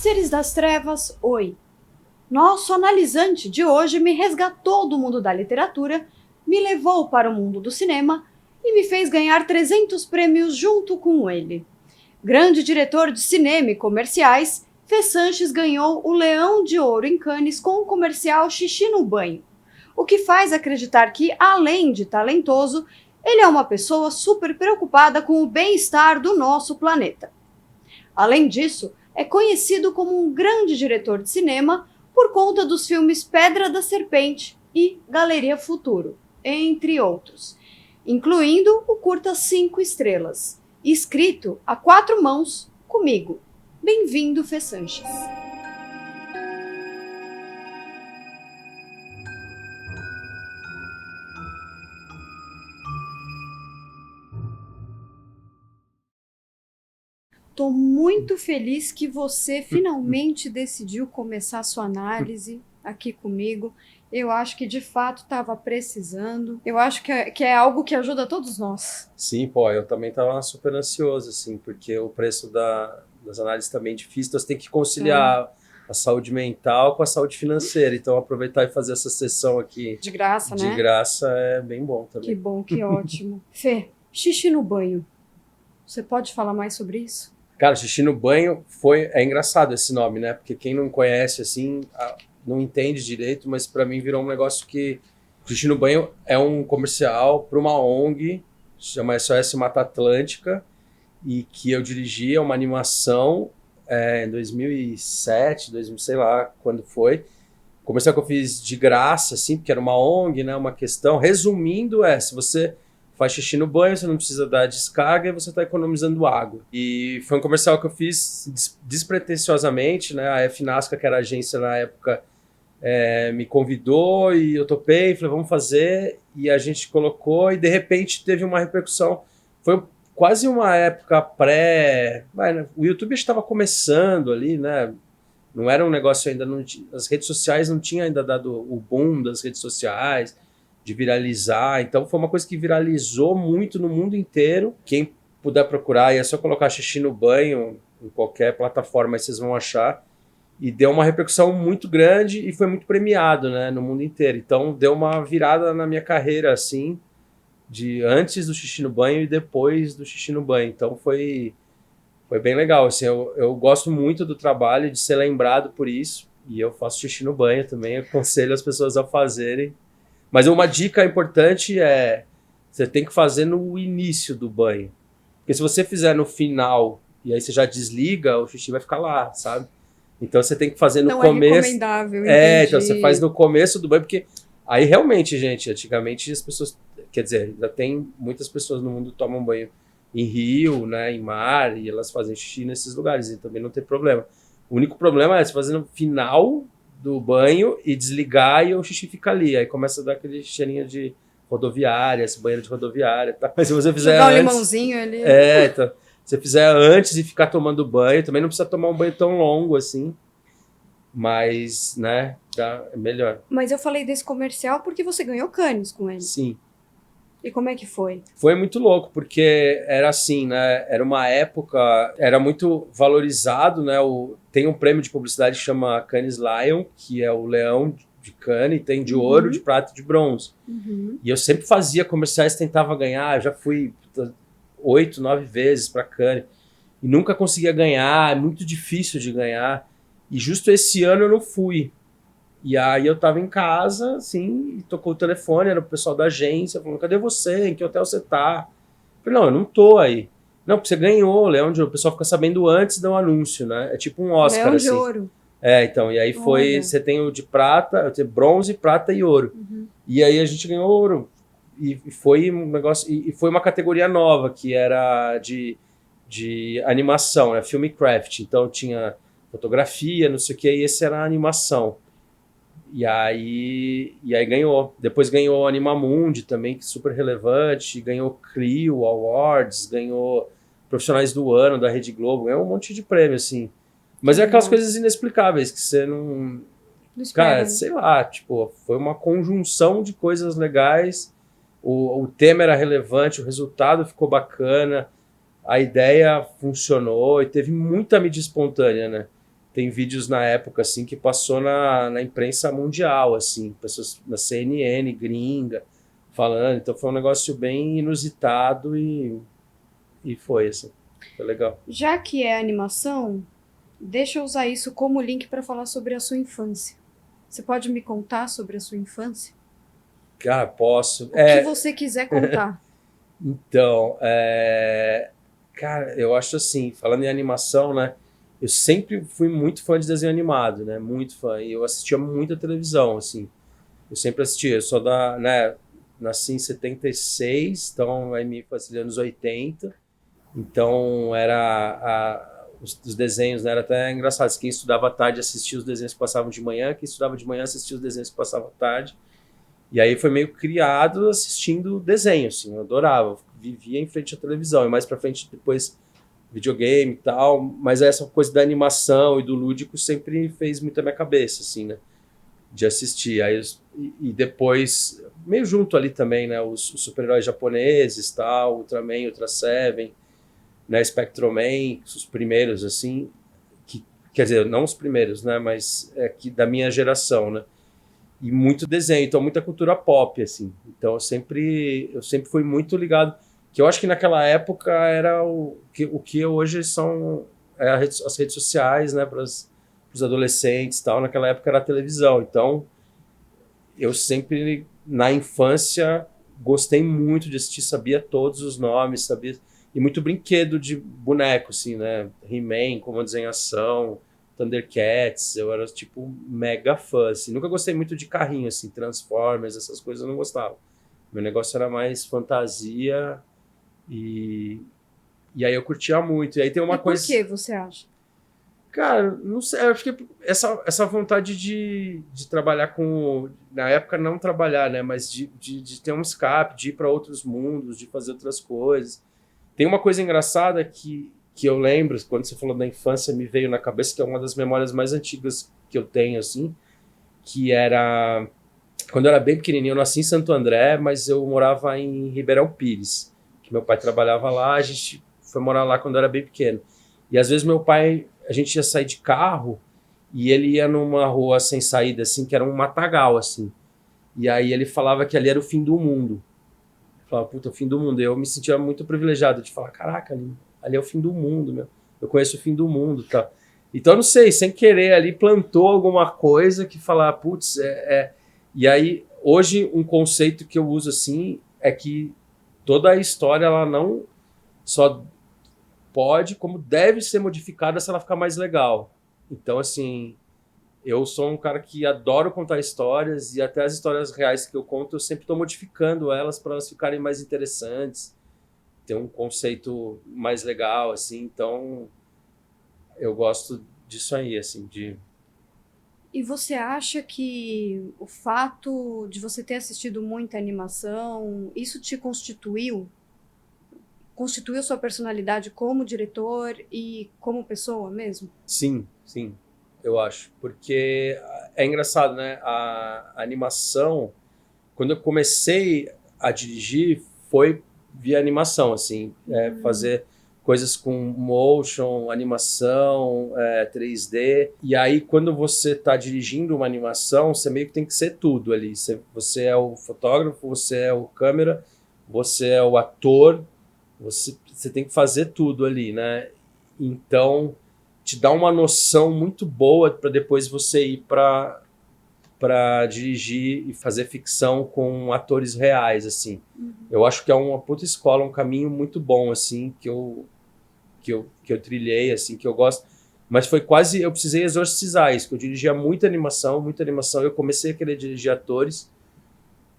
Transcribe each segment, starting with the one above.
Seres das trevas, oi! Nosso analisante de hoje me resgatou do mundo da literatura, me levou para o mundo do cinema e me fez ganhar 300 prêmios junto com ele. Grande diretor de cinema e comerciais, Fê Sanches ganhou o Leão de Ouro em Cannes com o comercial Xixi no Banho, o que faz acreditar que, além de talentoso, ele é uma pessoa super preocupada com o bem-estar do nosso planeta. Além disso, é conhecido como um grande diretor de cinema por conta dos filmes Pedra da Serpente e Galeria Futuro, entre outros, incluindo o curta 5 estrelas, escrito a 4 mãos comigo. Bem-vindo, Fê Sanches. Estou muito feliz que você finalmente decidiu começar sua análise aqui comigo. Eu acho que de fato estava precisando. Eu acho que é algo que ajuda todos nós. Sim, pô, eu também estava super ansioso, assim, porque o preço das análises também é difícil, então você tem que conciliar a saúde mental com a saúde financeira. Então, aproveitar e fazer essa sessão aqui De graça, né? De graça é bem bom também. Que bom, que ótimo. Fê, xixi no banho. Você pode falar mais sobre isso? Cara, xixi no banho é engraçado esse nome, né? Porque quem não conhece, assim, não entende direito, mas para mim virou um negócio que... Xixi no Banho é um comercial para uma ONG, chama SOS Mata Atlântica, e que eu dirigia uma animação em 2007, sei lá quando foi. Comercial que eu fiz de graça, assim, porque era uma ONG, né? Uma questão. Resumindo, se você faz xixi no banho, você não precisa dar descarga e você está economizando água. E foi um comercial que eu fiz despretensiosamente, né? A FNASCA, que era a agência na época, me convidou e eu topei, falei, vamos fazer. E a gente colocou e de repente teve uma repercussão. Foi quase uma época o YouTube estava começando ali, né? Não era um negócio ainda, as redes sociais não tinham ainda dado o boom das redes sociais, de viralizar, então foi uma coisa que viralizou muito no mundo inteiro. Quem puder procurar, é só colocar xixi no banho em qualquer plataforma, aí vocês vão achar, e deu uma repercussão muito grande e foi muito premiado, né, no mundo inteiro. Então deu uma virada na minha carreira, assim, de antes do xixi no banho e depois do xixi no banho. Então foi bem legal, assim, eu gosto muito do trabalho, de ser lembrado por isso, e eu faço xixi no banho também, aconselho as pessoas a fazerem. Mas uma dica importante você tem que fazer no início do banho. Porque se você fizer no final e aí você já desliga, o xixi vai ficar lá, sabe? Então você tem que fazer no começo. Não é recomendável, entendi. Então você faz no começo do banho, porque aí realmente, gente, antigamente as pessoas, quer dizer, ainda tem muitas pessoas no mundo que tomam banho em rio, né, em mar, e elas fazem xixi nesses lugares, e também não tem problema. O único problema é você fazer no final do banho e desligar e o xixi fica ali. Aí começa a dar aquele cheirinho de rodoviária, esse banheiro de rodoviária. Tá? Mas se você fizer jogar antes... um limãozinho ali. Então, se você fizer antes e ficar tomando banho, também não precisa tomar um banho tão longo assim. Mas, né, é melhor. Mas eu falei desse comercial porque você ganhou Cannes com ele. Sim. E como é que foi? Foi muito louco, porque era assim, né? Era uma época, era muito valorizado, né? Tem um prêmio de publicidade que chama Cannes Lion, que é o leão de Cannes, tem de ouro, de prata e de bronze. E eu sempre fazia comerciais, tentava ganhar, eu já fui 8, 9 vezes para Cannes e nunca conseguia ganhar, é muito difícil de ganhar. E justo esse ano eu não fui. E aí eu tava em casa, assim, e tocou o telefone, era o pessoal da agência, falando, cadê você? Em que hotel você tá? Eu falei, não, eu não tô aí. Não, porque você ganhou, Leão de Ouro. O pessoal fica sabendo antes do anúncio, né? É tipo um Oscar, Leão assim. de Ouro. Então, e aí você tem o de prata, eu tenho bronze, prata e ouro. E aí a gente ganhou ouro. E foi um negócio, e foi uma categoria nova, que era de animação, né? Film craft. Então tinha fotografia, não sei o que, e esse era a animação. E aí ganhou. Depois ganhou Animamundi também, que é super relevante. Ganhou Clio Awards, ganhou Profissionais do Ano da Rede Globo. Ganhou um monte de prêmio, assim. Mas é aquelas coisas inexplicáveis que você não... Cara, sei lá, tipo, foi uma conjunção de coisas legais. O tema era relevante, o resultado ficou bacana, a ideia funcionou e teve muita mídia espontânea, né? tem vídeos na época, assim, que passou na imprensa mundial, assim, pessoas na CNN, gringa, falando. Então foi um negócio bem inusitado e foi, assim, foi legal. Já que é animação, deixa eu usar isso como link para falar sobre a sua infância. Você pode me contar sobre a sua infância? Cara, posso. O que você quiser contar. Então, cara, eu acho assim, falando em animação, né? Eu sempre fui muito fã de desenho animado, né? Muito fã. E eu assistia muita televisão, assim. Eu sempre assistia. Eu sou né? Nasci em 76, então aí me facilita anos 80. Então os desenhos, né? Era até engraçado. Quem estudava à tarde assistia os desenhos que passavam de manhã, quem estudava de manhã assistia os desenhos que passavam à tarde. E aí foi meio criado assistindo desenho, assim, eu adorava, vivia em frente à televisão, e mais pra frente depois videogame e tal, mas essa coisa da animação e do lúdico sempre fez muito a minha cabeça, assim, né, de assistir. Aí, e depois, meio junto ali também, né, os super-heróis japoneses, tal, Ultraman, Ultra Seven, né, Spectroman, os primeiros, assim, quer dizer, não os primeiros, né, mas que da minha geração, né, e muito desenho, então muita cultura pop, assim. Então eu sempre fui muito ligado, que eu acho que naquela época era o que hoje são as redes sociais, né, para os adolescentes e tal. Naquela época era a televisão. Então eu sempre, na infância, gostei muito de assistir, sabia todos os nomes, sabia, e muito brinquedo de boneco, assim, né, He-Man, Comando Desenhação, Thundercats, eu era, tipo, mega fã, assim. Nunca gostei muito de carrinho, assim, Transformers, essas coisas eu não gostava. Meu negócio era mais fantasia e aí eu curtia muito. E aí tem uma coisa... Por que você acha? Cara, não sei, eu acho que essa vontade de trabalhar com... Na época, não trabalhar, né? Mas de ter um escape, de ir para outros mundos, de fazer outras coisas. Tem uma coisa engraçada que eu lembro, quando você falou da infância, me veio na cabeça, que é uma das memórias mais antigas que eu tenho, assim, que era... Quando eu era bem pequenininho, eu nasci em Santo André, mas eu morava em Ribeirão Pires, que meu pai trabalhava lá, a gente foi morar lá quando eu era bem pequeno. E às vezes meu pai, a gente ia sair de carro, e ele ia numa rua sem saída, assim, que era um matagal, assim. E aí ele falava que ali era o fim do mundo. Eu falava, puta, o fim do mundo. E eu me sentia muito privilegiado de falar, caraca, ali é o fim do mundo, meu. Eu conheço o fim do mundo, tá? Então, eu não sei, sem querer ali plantou alguma coisa que falar, putz, E aí, hoje, um conceito que eu uso assim é que toda a história, ela não só pode, como deve ser modificada se ela ficar mais legal. Então, assim, eu sou um cara que adoro contar histórias e até as histórias reais que eu conto, eu sempre estou modificando elas para elas ficarem mais interessantes, ter um conceito mais legal, assim. Então, eu gosto disso aí, assim, de... E você acha que o fato de você ter assistido muita animação, isso te constituiu? Constituiu sua personalidade como diretor e como pessoa mesmo? Sim, sim, eu acho. Porque é engraçado, né? A animação, quando eu comecei a dirigir, foi via animação, assim, fazer coisas com motion, animação, 3D. E aí, quando você está dirigindo uma animação, você meio que tem que ser tudo ali. Você é o fotógrafo, você é o câmera, você é o ator, você tem que fazer tudo ali, né? Então, te dá uma noção muito boa para depois você ir para dirigir e fazer ficção com atores reais, assim. Eu acho que é uma puta escola, um caminho muito bom, assim, que eu trilhei, assim, que eu gosto. Mas foi quase, eu precisei exorcizar isso, que eu dirigia muita animação, eu comecei a querer dirigir atores,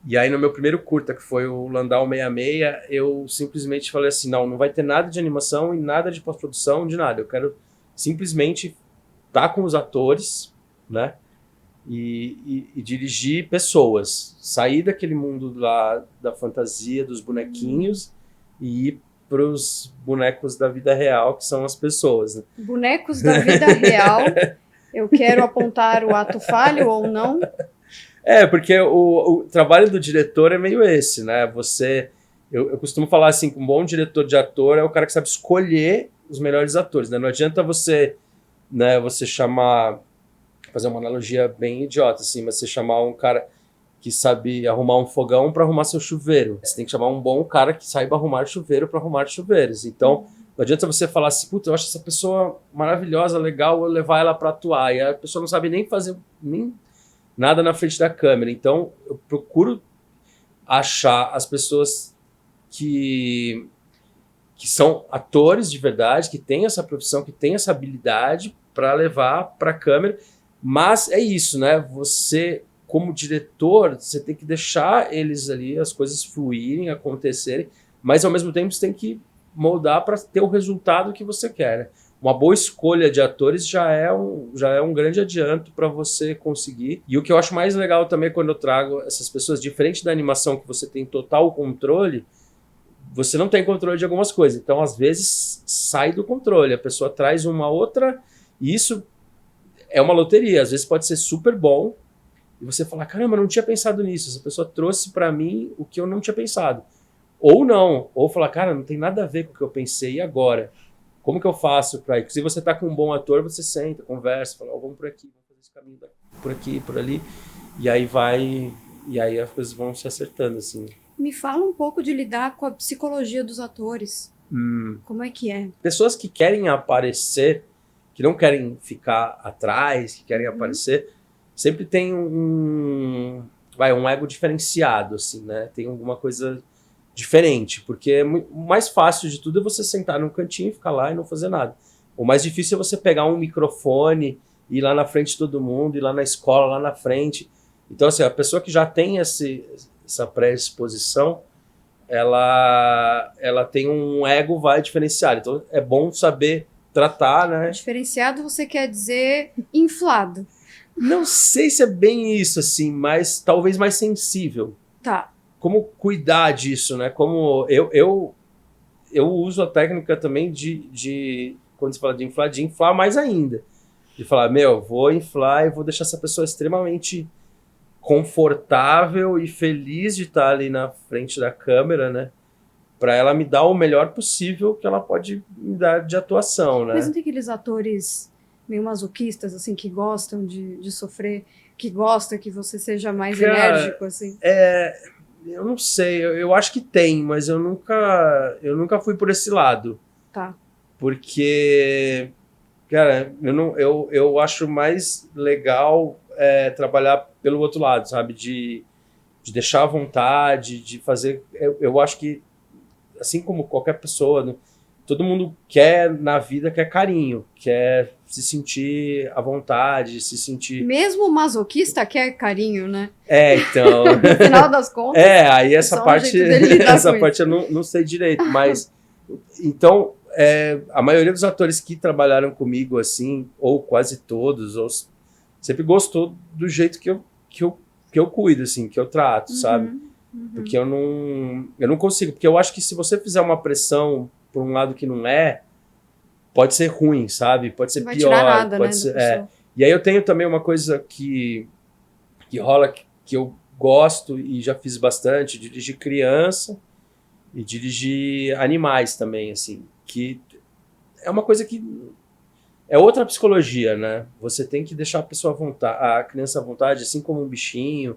e aí no meu primeiro curta, que foi o Landau 66, eu simplesmente falei assim, não vai ter nada de animação e nada de pós-produção, de nada, eu quero simplesmente estar com os atores, né, e dirigir pessoas, sair daquele mundo lá da fantasia, dos bonequinhos, e ir para os bonecos da vida real, que são as pessoas. Né? Bonecos da vida real, eu quero apontar o ato falho ou não? Porque o trabalho do diretor é meio esse, né? Eu costumo falar assim, que um bom diretor de ator é o cara que sabe escolher os melhores atores, né? Não adianta você né, você chamar, fazer uma analogia bem idiota, assim, mas você chamar um cara que sabe arrumar um fogão para arrumar seu chuveiro. Você tem que chamar um bom cara que saiba arrumar chuveiro para arrumar chuveiros. Então, não adianta você falar assim, puta, eu acho essa pessoa maravilhosa, legal, eu levar ela para atuar. E a pessoa não sabe nem fazer nem nada na frente da câmera. Então, eu procuro achar as pessoas que são atores de verdade, que têm essa profissão, que têm essa habilidade para levar para a câmera. Mas é isso, né? Você, como diretor, você tem que deixar eles ali, as coisas fluírem, acontecerem, mas ao mesmo tempo você tem que moldar para ter o resultado que você quer, né? Uma boa escolha de atores já é um grande adianto para você conseguir. E o que eu acho mais legal também quando eu trago essas pessoas, diferente da animação que você tem total controle, você não tem controle de algumas coisas. Então, às vezes, sai do controle. A pessoa traz uma outra, e isso é uma loteria. Às vezes pode ser super bom, e você fala, caramba, eu não tinha pensado nisso. Essa pessoa trouxe para mim o que eu não tinha pensado. Ou não, ou falar, cara, não tem nada a ver com o que eu pensei, e agora? Como que eu faço para ir? Se você tá com um bom ator, você senta, conversa, fala, vamos por aqui, vamos fazer esse caminho por aqui, por ali, e aí vai, e aí as coisas vão se acertando, assim. Me fala um pouco de lidar com a psicologia dos atores. Como é que é? Pessoas que querem aparecer, que não querem ficar atrás, que querem aparecer, sempre tem um ego diferenciado, assim, né? Tem alguma coisa diferente, porque o mais fácil de tudo é você sentar num cantinho, ficar lá e não fazer nada. O mais difícil é você pegar um microfone, ir lá na frente de todo mundo, ir lá na escola, lá na frente. Então, assim, a pessoa que já tem essa predisposição, ela tem um ego diferenciado. Então, é bom saber tratar, né? Diferenciado você quer dizer inflado. Não sei se é bem isso, assim, mas talvez mais sensível. Tá. Como cuidar disso, né? Como eu uso a técnica também quando você fala de inflar mais ainda. De falar, vou inflar e vou deixar essa pessoa extremamente confortável e feliz de estar ali na frente da câmera, né? Para ela me dar o melhor possível que ela pode me dar de atuação, né? Mas não tem aqueles atores meio masoquistas, assim, que gostam de sofrer, que gostam que você seja mais enérgico, assim? Eu não sei, eu acho que tem, mas eu nunca fui por esse lado. Tá. Porque, cara, eu acho mais legal trabalhar pelo outro lado, sabe? De deixar à vontade, de fazer... Eu acho que, assim como qualquer pessoa, né, todo mundo na vida quer carinho, quer se sentir à vontade, se sentir... Mesmo o masoquista quer carinho, né? Então... No final das contas... aí essa parte eu não sei direito, mas... Então, a maioria dos atores que trabalharam comigo, assim, ou quase todos, sempre gostou do jeito que eu cuido, assim, que eu trato, sabe? Porque eu não consigo, porque eu acho que se você fizer uma pressão por um lado que não pode ser ruim, sabe? Pode ser não vai pior. Tirar nada, pode né, ser, E aí eu tenho também uma coisa que rola, que eu gosto e já fiz bastante, dirigir criança e dirigir animais também, assim, que é uma coisa que é outra psicologia, né? Você tem que deixar a criança à vontade, assim como um bichinho,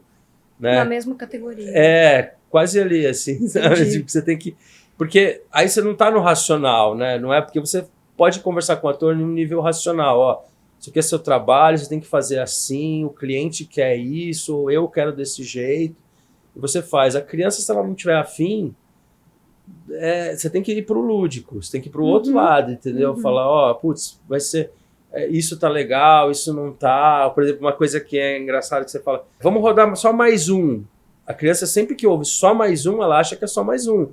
né? Na mesma categoria. Quase ali, assim, sabe? Tipo, você tem que... Porque aí você não tá no racional, né? Não é porque você pode conversar com o ator num nível racional, ó, isso aqui é seu trabalho, você tem que fazer assim, o cliente quer isso, ou eu quero desse jeito, e você faz. A criança, se ela não tiver afim, você tem que ir pro lúdico, você tem que ir pro outro lado, entendeu? Falar, ó, putz, vai ser... isso tá legal, isso não tá... Por exemplo, uma coisa que é engraçada que você fala, vamos rodar só mais um. A criança, sempre que ouve só mais um, ela acha que é só mais um.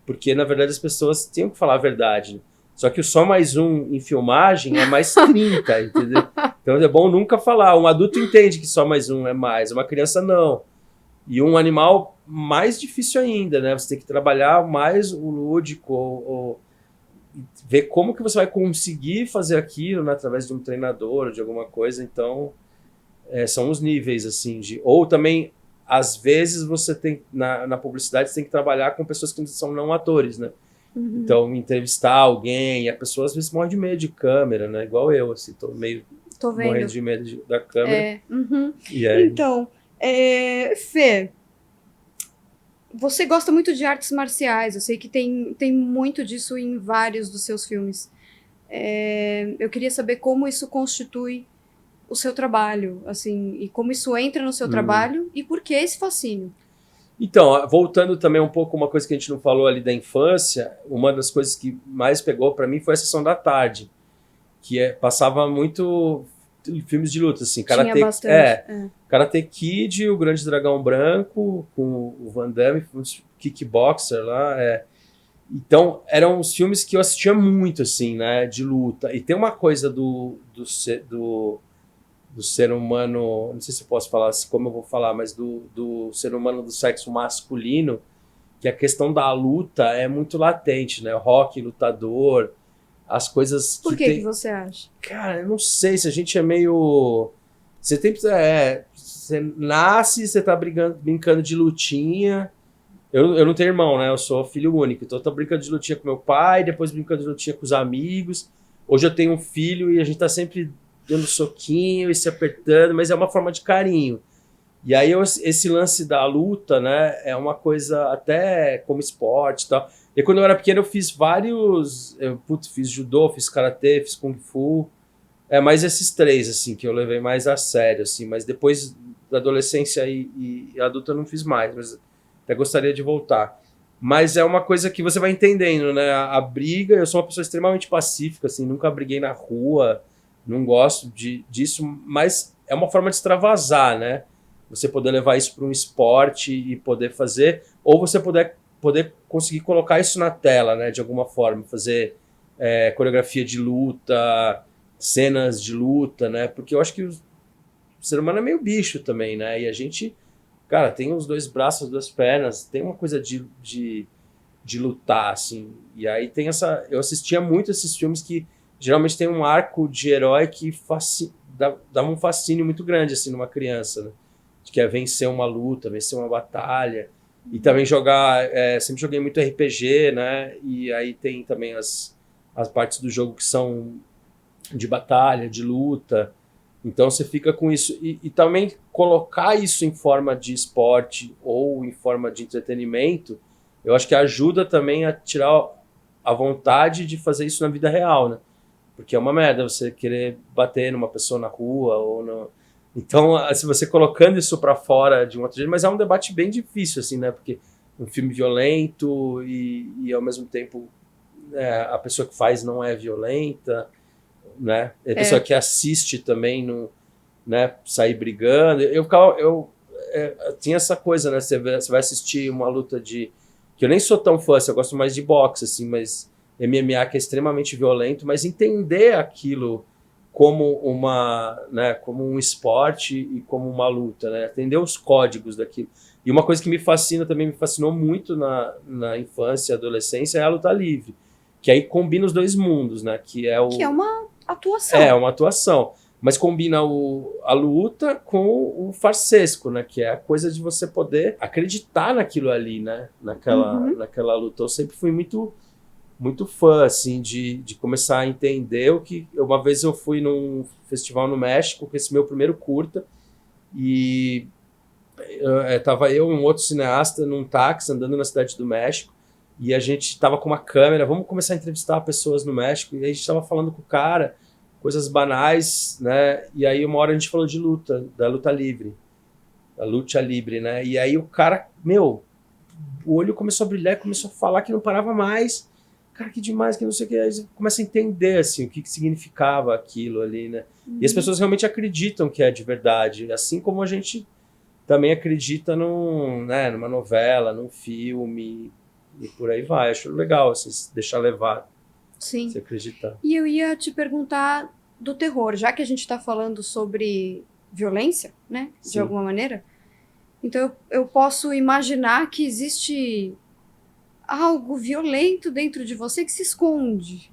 Porque, na verdade, as pessoas tinham que falar a verdade. Só que o só mais um em filmagem é mais 30, entendeu? Então é bom nunca falar. Um adulto entende que só mais um é mais, uma criança não. E um animal, mais difícil ainda, né? Você tem que trabalhar mais o lúdico, ou ver como que você vai conseguir fazer aquilo, né? Através de um treinador, de alguma coisa. Então, são os níveis, assim, ou também... Às vezes você tem, na publicidade, você tem que trabalhar com pessoas que são não atores, né? Uhum. Então, entrevistar alguém, e a pessoa às vezes morre de medo de câmera, né? Igual eu, assim, tô meio Tô morrendo vendo. de medo da câmera. Uhum. E aí, Então, Fê, você gosta muito de artes marciais. Eu sei que tem muito disso em vários dos seus filmes. Eu queria saber como isso constitui o seu trabalho, assim, e como isso entra no seu trabalho e por que esse fascínio. então, voltando também um pouco uma coisa que a gente não falou ali da infância, uma das coisas que mais pegou pra mim foi a Sessão da Tarde, que passava muito filmes de luta, assim, Tinha bastante. Karate Kid, o Grande Dragão Branco, com o Van Damme, uns kickboxer lá, Então, eram os filmes que eu assistia muito, assim, né, de luta. E tem uma coisa do ser humano, não sei se eu posso falar assim, como eu vou falar, mas do ser humano do sexo masculino, que a questão da luta é muito latente, né? Rock, lutador, as coisas Por que que tem. você acha? Cara, eu não sei se a gente é meio. Você tem. Você nasce, você tá brincando de lutinha. Eu não tenho irmão, né? Eu sou filho único. Então eu tô brincando de lutinha com meu pai, depois brincando de lutinha com os amigos. Hoje eu tenho um filho e a gente tá sempre dando soquinho e se apertando, mas é uma forma de carinho. E aí esse lance da luta, né, é uma coisa até como esporte e tal. E quando eu era pequeno eu fiz vários, fiz judô, fiz karatê, fiz kung fu. Mais esses três assim que eu levei mais a sério assim, mas depois da adolescência e adulta eu não fiz mais, mas até gostaria de voltar. Mas é uma coisa que você vai entendendo, né? A briga, eu sou uma pessoa extremamente pacífica, assim, nunca briguei na rua, não gosto disso, mas é uma forma de extravasar, né? Você poder levar isso para um esporte e poder fazer, ou você poder conseguir colocar isso na tela, né? De alguma forma, fazer coreografia de luta, cenas de luta, né? Porque eu acho que o ser humano é meio bicho também, né? E a gente, cara, tem os dois braços, as duas pernas, tem uma coisa de lutar, assim. E aí tem essa. Eu assistia muito esses filmes que geralmente tem um arco de herói que dá um fascínio muito grande, assim, numa criança, né? De que é vencer uma luta, vencer uma batalha. E também jogar. Sempre joguei muito RPG, né? E aí tem também as partes do jogo que são de batalha, de luta. Então você fica com isso. E também colocar isso em forma de esporte ou em forma de entretenimento, eu acho que ajuda também a tirar a vontade de fazer isso na vida real, né? Porque é uma merda você querer bater numa pessoa na rua ou no... Então, se você colocando isso para fora de um outro jeito, mas é um debate bem difícil, assim, né? Porque um filme violento e ao mesmo tempo a pessoa que faz não é violenta, né? A pessoa que assiste também não, né, sair brigando. Tinha essa coisa, né? Você vai assistir uma luta que eu nem sou tão fã, assim, eu gosto mais de boxe, assim, mas MMA que é extremamente violento, mas entender aquilo como né, como um esporte e como uma luta, né? Entender os códigos daquilo. E uma coisa que também me fascinou muito na infância e adolescência é a luta livre, que aí combina os dois mundos, né? Que é uma atuação. É uma atuação. Mas combina a luta com o farsesco, né? Que é a coisa de você poder acreditar naquilo ali, né? Naquela luta. Eu sempre fui muito, muito fã, assim, de começar a entender o que... Uma vez eu fui num festival no México, com esse meu primeiro curta, e tava eu e um outro cineasta num táxi andando na cidade do México, e a gente tava com uma câmera, vamos começar a entrevistar pessoas no México, e a gente tava falando com o cara, coisas banais, né? E aí uma hora a gente falou de luta, da luta livre, da luta livre, né? E aí o cara, o olho começou a brilhar, começou a falar que não parava mais, cara, que demais, que não sei o que, aí você começa a entender, assim, o que significava aquilo ali, né? E as pessoas realmente acreditam que é de verdade, assim como a gente também acredita numa novela, num filme, e por aí vai. Acho legal, assim, se deixar levar, Sim. se acreditar. E eu ia te perguntar do terror, já que a gente está falando sobre violência, né? Sim. De alguma maneira. Então eu posso imaginar que existe algo violento dentro de você que se esconde.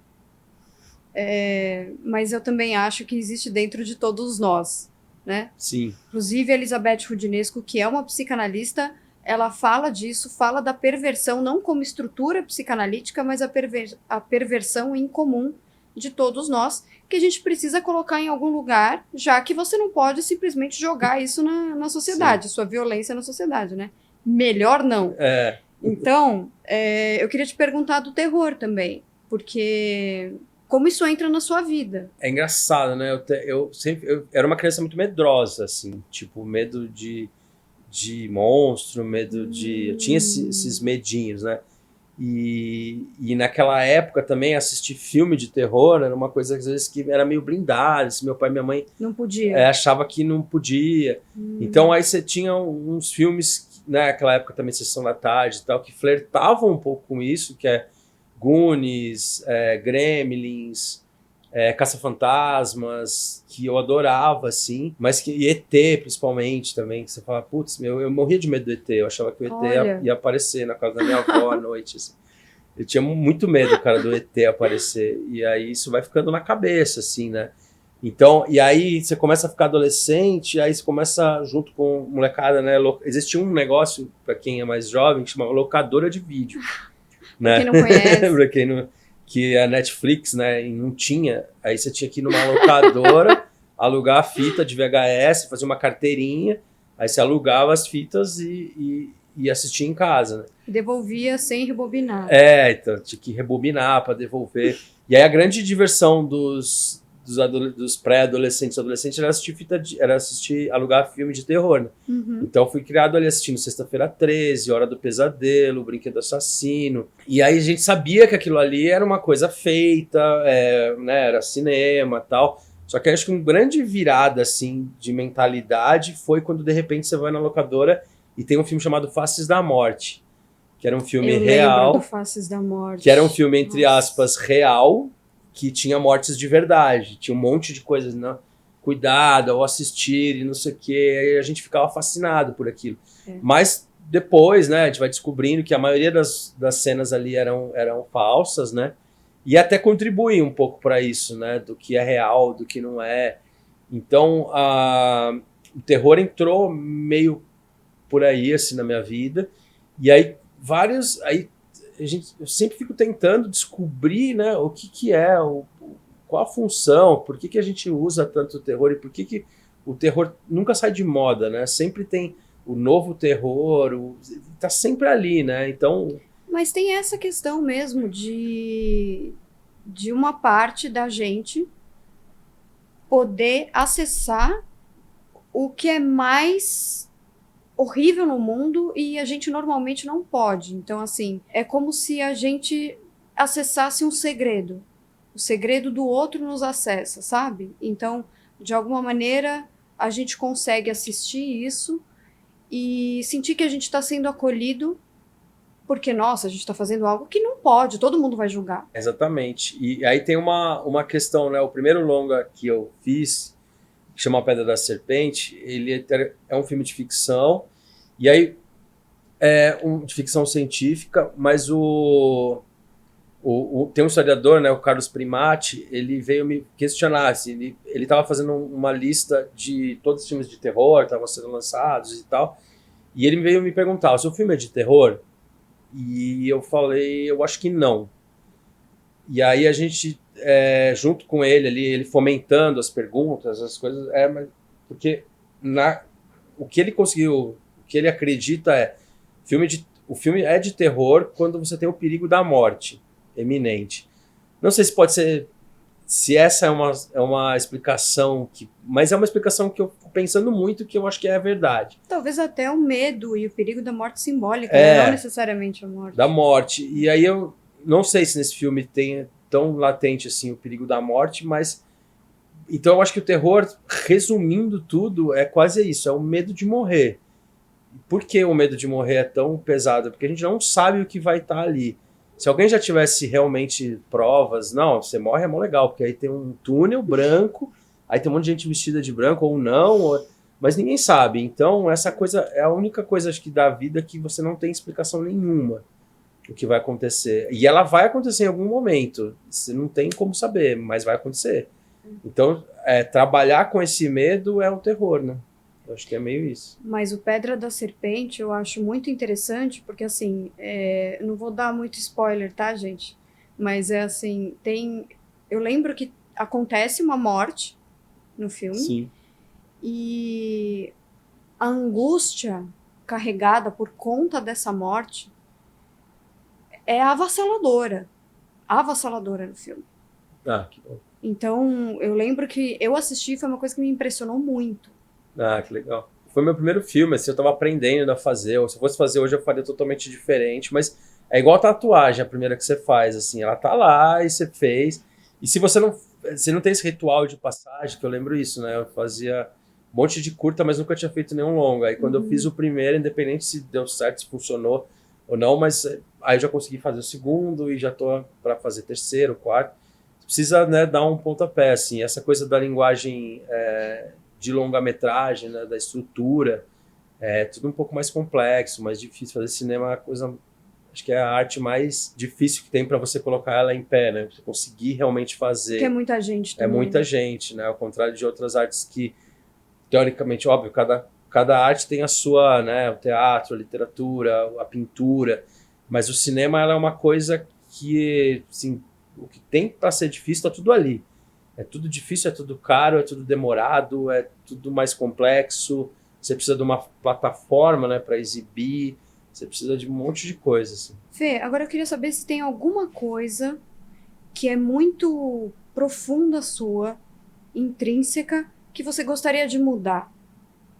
Mas eu também acho que existe dentro de todos nós, né? Sim. Inclusive, a Elizabeth Rudinesco, que é uma psicanalista, ela fala disso, fala da perversão, não como estrutura psicanalítica, mas a perversão em comum de todos nós, que a gente precisa colocar em algum lugar, já que você não pode simplesmente jogar isso na sociedade, sua violência na sociedade, né? Melhor não. Então, eu queria te perguntar do terror também, porque como isso entra na sua vida? É engraçado, né? Eu era uma criança muito medrosa, assim, tipo, medo de monstro, medo de... Eu tinha esses medinhos, né? E naquela época também assistir filme de terror era uma coisa às vezes que era meio blindada, se meu pai e minha mãe não podia. Achava que não podia. Então aí você tinha uns filmes, né, naquela época também, Sessão da Tarde e tal, que flertavam um pouco com isso, que é Goonies, Gremlins, Caça-Fantasmas, que eu adorava, assim, mas e ET, principalmente, também, que você fala, putz, eu morria de medo do ET, eu achava que o ET ia aparecer na casa da minha avó à noite, assim. Eu tinha muito medo, cara, do ET aparecer, e aí isso vai ficando na cabeça, assim, né? Então, e aí você começa a ficar adolescente, aí você começa, junto com molecada, né, existia um negócio, para quem é mais jovem, que chamava locadora de vídeo, né? Pra quem não conhece. Pra quem não... Que a Netflix, né, e não tinha, aí você tinha que ir numa locadora, alugar a fita de VHS, fazer uma carteirinha, aí você alugava as fitas e assistia em casa, né? Devolvia sem rebobinar. Então tinha que rebobinar para devolver. E aí a grande diversão dos pré-adolescentes e adolescentes era assistir, alugar filme de terror, né? Então fui criado ali assistindo Sexta-feira 13, Hora do Pesadelo, Brinquedo Assassino. E aí a gente sabia que aquilo ali era uma coisa feita, né, era cinema e tal. Só que acho que uma grande virada assim, de mentalidade foi quando de repente você vai na locadora e tem um filme chamado Faces da Morte, que era um filme real. Lembro do Faces da Morte. Que era um filme, entre aspas, real, que tinha mortes de verdade, tinha um monte de coisas, né? Cuidado ao assistir e não sei o quê, aí a gente ficava fascinado por aquilo. Mas depois, né, a gente vai descobrindo que a maioria das cenas ali eram falsas, né? E até contribui um pouco para isso, né? Do que é real, do que não é. Então, o terror entrou meio por aí, assim, na minha vida. E aí, eu sempre fico tentando descobrir, né, o que é, qual a função, por que a gente usa tanto o terror e por que o terror nunca sai de moda, né? Sempre tem o novo terror, tá sempre ali, né? Então... Mas tem essa questão mesmo de uma parte da gente poder acessar o que é mais horrível no mundo e a gente normalmente não pode. Então, assim, é como se a gente acessasse um segredo. O segredo do outro nos acessa, sabe? Então, de alguma maneira, a gente consegue assistir isso e sentir que a gente está sendo acolhido porque, nossa, a gente está fazendo algo que não pode, todo mundo vai julgar. Exatamente. E aí tem uma questão, né? O primeiro longa que eu fiz, que chama A Pedra da Serpente, ele é um filme de ficção, e aí de ficção científica, mas tem um historiador, né, o Carlos Primati, ele veio me questionar, assim, ele estava fazendo uma lista de todos os filmes de terror que estavam sendo lançados e tal, e ele veio me perguntar, o seu filme é de terror? E eu falei, eu acho que não. E aí a gente, junto com ele ali, ele fomentando as perguntas, as coisas, mas porque o que ele conseguiu, o que ele acredita o filme é de terror quando você tem o perigo da morte eminente. Não sei se pode ser, se essa é uma explicação, mas é uma explicação que eu fico pensando muito, que eu acho que é a verdade. Talvez até o medo e o perigo da morte simbólica, não necessariamente a morte. Da morte. E aí eu não sei se nesse filme tem tão latente assim o perigo da morte, mas então eu acho que o terror, resumindo tudo, é quase isso, é o medo de morrer. Por que o medo de morrer é tão pesado? Porque a gente não sabe o que vai estar ali. Se alguém já tivesse realmente provas, não, você morre é mó legal, porque aí tem um túnel branco, aí tem um monte de gente vestida de branco ou não, mas ninguém sabe. Então essa coisa é a única coisa, acho que, da vida que você não tem explicação nenhuma o que vai acontecer. E ela vai acontecer em algum momento, você não tem como saber, mas vai acontecer. Então trabalhar com esse medo é o terror, né? Eu acho que é meio isso. Mas o Pedra da Serpente eu acho muito interessante, porque assim, eu não vou dar muito spoiler, tá, gente? Mas é assim, eu lembro que acontece uma morte no filme, Sim. e a angústia carregada por conta dessa morte é avassaladora no filme. Ah, que bom. Então, eu lembro que eu assisti, foi uma coisa que me impressionou muito. Ah, que legal. Foi meu primeiro filme, assim, eu tava aprendendo a fazer. Ou se eu fosse fazer hoje, eu faria totalmente diferente. Mas é igual a tatuagem, a primeira que você faz, assim. Ela tá lá e você fez. E se você não tem esse ritual de passagem, que eu lembro isso, né? Eu fazia um monte de curta, mas nunca tinha feito nenhum longa. Aí quando eu fiz o primeiro, independente se deu certo, se funcionou ou não, mas aí eu já consegui fazer o segundo e já tô para fazer terceiro, quarto. Precisa, né, dar um pontapé, assim. Essa coisa da linguagem de longa-metragem, né, da estrutura, é tudo um pouco mais complexo, mais difícil. Fazer cinema é uma coisa, acho que é a arte mais difícil que tem para você colocar ela em pé, né? Você conseguir realmente fazer. Que é muita gente É também. muita gente, né? Ao contrário de outras artes que, teoricamente, óbvio, cada arte tem a sua, né? O teatro, a literatura, a pintura, mas o cinema ela é uma coisa que, assim, o que tem para ser difícil está tudo ali. É tudo difícil, é tudo caro, é tudo demorado, é tudo mais complexo. Você precisa de uma plataforma, né, para exibir. Você precisa de um monte de coisa, assim. Fê, agora eu queria saber se tem alguma coisa que é muito profunda sua, intrínseca, que você gostaria de mudar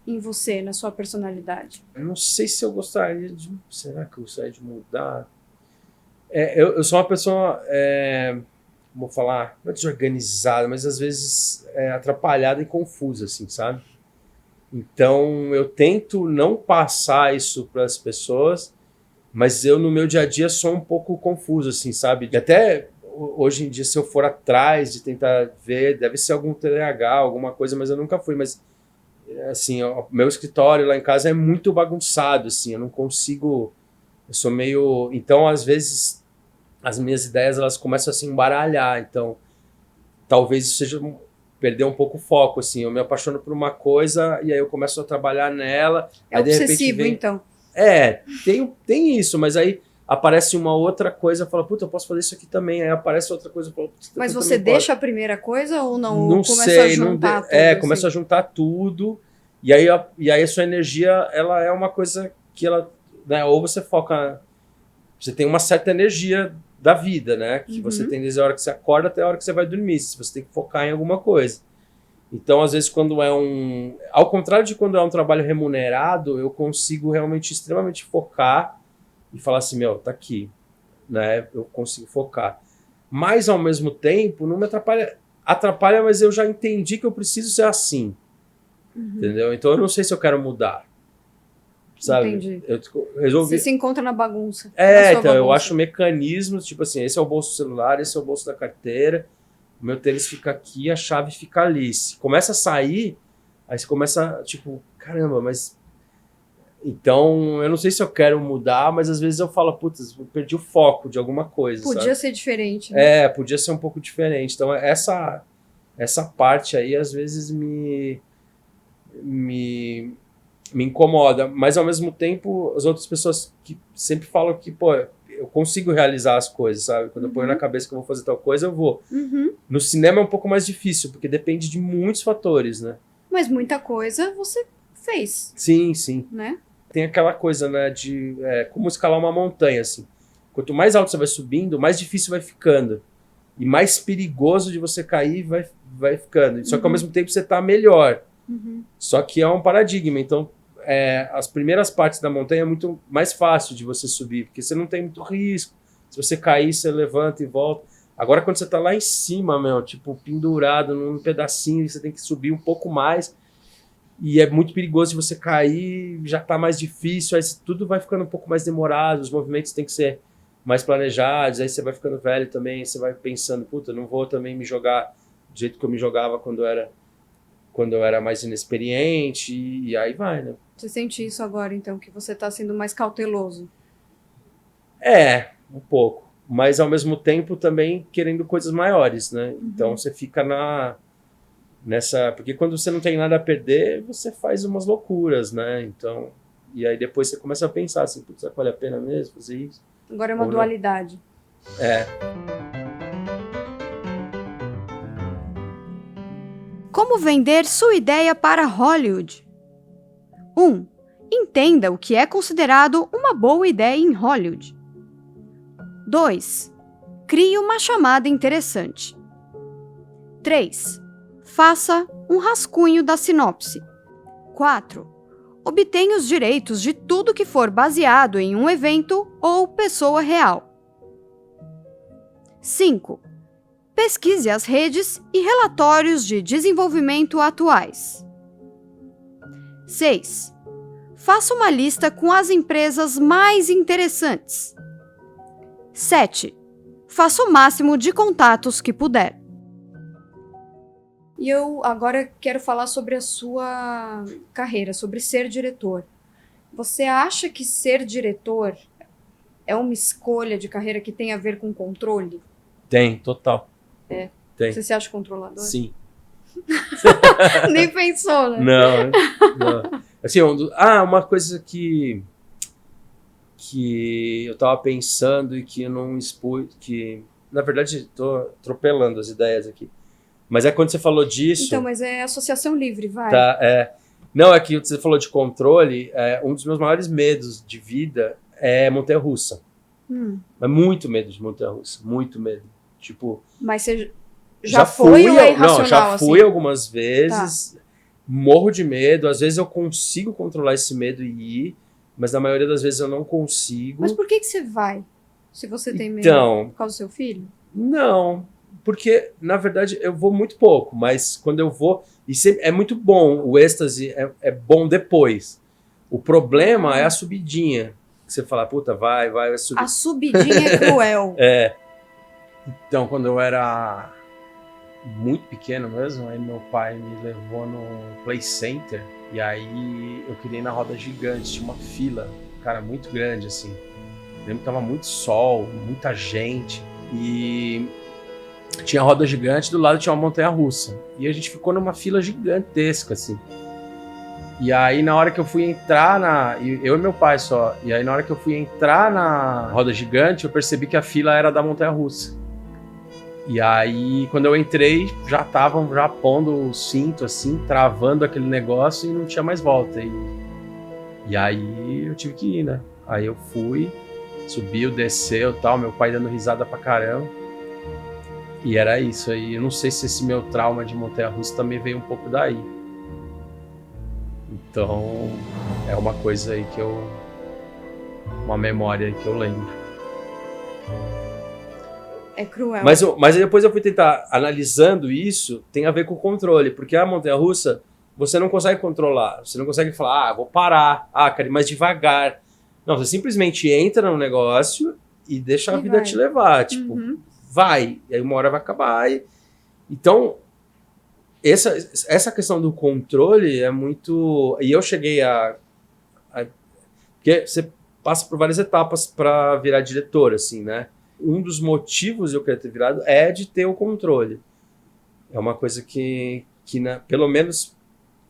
em você, na sua personalidade. Eu não sei se eu gostaria de... Será que eu gostaria de mudar? Eu sou uma pessoa, vou falar, não é desorganizada, mas às vezes atrapalhada e confusa, assim, sabe? Então eu tento não passar isso para as pessoas, mas eu no meu dia a dia sou um pouco confuso, assim, sabe? E até hoje em dia, se eu for atrás de tentar ver, deve ser algum TDAH, alguma coisa, mas eu nunca fui. Mas, assim, o meu escritório lá em casa é muito bagunçado, assim, eu não consigo... Eu sou meio... Então, às vezes, as minhas ideias, elas começam a se embaralhar. Então, talvez isso seja perder um pouco o foco, assim. Eu me apaixono por uma coisa e aí eu começo a trabalhar nela. É Aí, de repente, obsessivo, vem... então. Tem isso, mas aí aparece uma outra coisa, fala, puta, eu posso fazer isso aqui também. Aí aparece outra coisa, fala, puta, Mas eu você também deixa posso. a primeira coisa ou não? Não Ou começa sei, a juntar tudo? começa a assim? juntar tudo. E aí a sua energia, ela é uma coisa que ela, né, ou você foca, você tem uma certa energia da vida, né, que você tem desde a hora que você acorda até a hora que você vai dormir, se você tem que focar em alguma coisa. Então, às vezes, quando ao contrário de quando é um trabalho remunerado, eu consigo realmente extremamente focar e falar assim, meu, tá aqui, né, eu consigo focar. Mas, ao mesmo tempo, não me atrapalha, mas eu já entendi que eu preciso ser assim, entendeu? Então, eu não sei se eu quero mudar, sabe? Entendi. Eu resolvi... Você se encontra na bagunça. Na sua Então, eu bagunça. acho mecanismos, tipo assim, esse é o bolso do celular, esse é o bolso da carteira, o meu tênis fica aqui, a chave fica ali. Se começa a sair, aí você começa, tipo, caramba, mas... Então, eu não sei se eu quero mudar, mas às vezes eu falo, putz, eu perdi o foco de alguma coisa, Podia sabe? ser diferente, né? Podia ser um pouco diferente. Então, essa parte aí, às vezes, me incomoda. Mas, ao mesmo tempo, as outras pessoas que sempre falam que, pô, eu consigo realizar as coisas, sabe? Quando eu ponho na cabeça que eu vou fazer tal coisa, eu vou. No cinema é um pouco mais difícil, porque depende de muitos fatores, né? Mas muita coisa você fez, Sim, sim. né? Tem aquela coisa, né, de como escalar uma montanha, assim. Quanto mais alto você vai subindo, mais difícil vai ficando. E mais perigoso de você cair vai ficando. Só que ao mesmo tempo você tá melhor. Só que é um paradigma. Então, as primeiras partes da montanha é muito mais fácil de você subir, porque você não tem muito risco. Se você cair, você levanta e volta. Agora, quando você tá lá em cima, meu, tipo, pendurado num pedacinho, e você tem que subir um pouco mais, e é muito perigoso de você cair, já tá mais difícil, aí tudo vai ficando um pouco mais demorado, os movimentos têm que ser mais planejados, aí você vai ficando velho também, você vai pensando, puta, não vou também me jogar do jeito que eu me jogava quando eu era mais inexperiente, e aí vai, né? Você sente isso agora, então, que você tá sendo mais cauteloso. Um pouco. Mas ao mesmo tempo também querendo coisas maiores, né? Então você fica Porque quando você não tem nada a perder, você faz umas loucuras, né? Então, e aí depois você começa a pensar assim, putz, será que vale a pena mesmo fazer isso? Agora é uma Ou não? dualidade. É. Como vender sua ideia para Hollywood? 1. Entenda o que é considerado uma boa ideia em Hollywood. 2. Crie uma chamada interessante. 3. Faça um rascunho da sinopse. 4. Obtenha os direitos de tudo que for baseado em um evento ou pessoa real. 5. Pesquise as redes e relatórios de desenvolvimento atuais. 6. Faça uma lista com as empresas mais interessantes. 7. Faça o máximo de contatos que puder. E eu agora quero falar sobre a sua carreira, sobre ser diretor. Você acha que ser diretor é uma escolha de carreira que tem a ver com controle? Tem, total. É. Tem. Você se acha controlador? Sim. Nem pensou, né? Não. Assim, uma coisa que eu tava pensando e que eu não expus, que na verdade tô atropelando as ideias aqui. Mas é quando você falou disso... Então, mas é associação livre, vai. Tá, Não, é que você falou de controle, um dos meus maiores medos de vida é montanha-russa. É muito medo de montanha-russa, muito medo. Tipo... Mas você já foi ou é irracional? Não, já fui assim? algumas vezes, morro de medo, às vezes eu consigo controlar esse medo e ir, mas na maioria das vezes eu não consigo. Mas por que você vai, se você tem medo? Então, por causa do seu filho? Não, porque na verdade eu vou muito pouco, mas quando eu vou, e é muito bom, o êxtase é bom depois. O problema é a subidinha, que você fala, puta, vai subir. A subidinha é cruel. Então, quando eu era muito pequeno mesmo, aí meu pai me levou no Play Center e aí eu queria ir na roda gigante, tinha uma fila, cara, muito grande assim. Eu lembro que tava muito sol, muita gente e tinha roda gigante, do lado tinha uma montanha-russa. E a gente ficou numa fila gigantesca assim. E aí na hora que eu fui entrar eu e meu pai só, e aí na hora que eu fui entrar na roda gigante, eu percebi que a fila era da montanha-russa. E aí, quando eu entrei, já estavam pondo o cinto, assim, travando aquele negócio e não tinha mais volta. E aí eu tive que ir, né? Aí eu fui, subiu, desceu e tal, meu pai dando risada pra caramba. E era isso aí. Eu não sei se esse meu trauma de montanha-russa também veio um pouco daí. Então, é uma coisa aí uma memória que eu lembro. É cruel. Mas depois eu fui tentar, analisando isso, tem a ver com o controle, porque a montanha-russa você não consegue controlar, você não consegue falar, vou parar, quero ir mais devagar. Não, você simplesmente entra no negócio e deixa a vida te levar, tipo, vai, e aí uma hora vai acabar. Então, essa questão do controle é muito... E eu cheguei porque você passa por várias etapas para virar diretor, assim, né? Um dos motivos de eu querer ter virado é de ter o controle. É uma coisa que pelo menos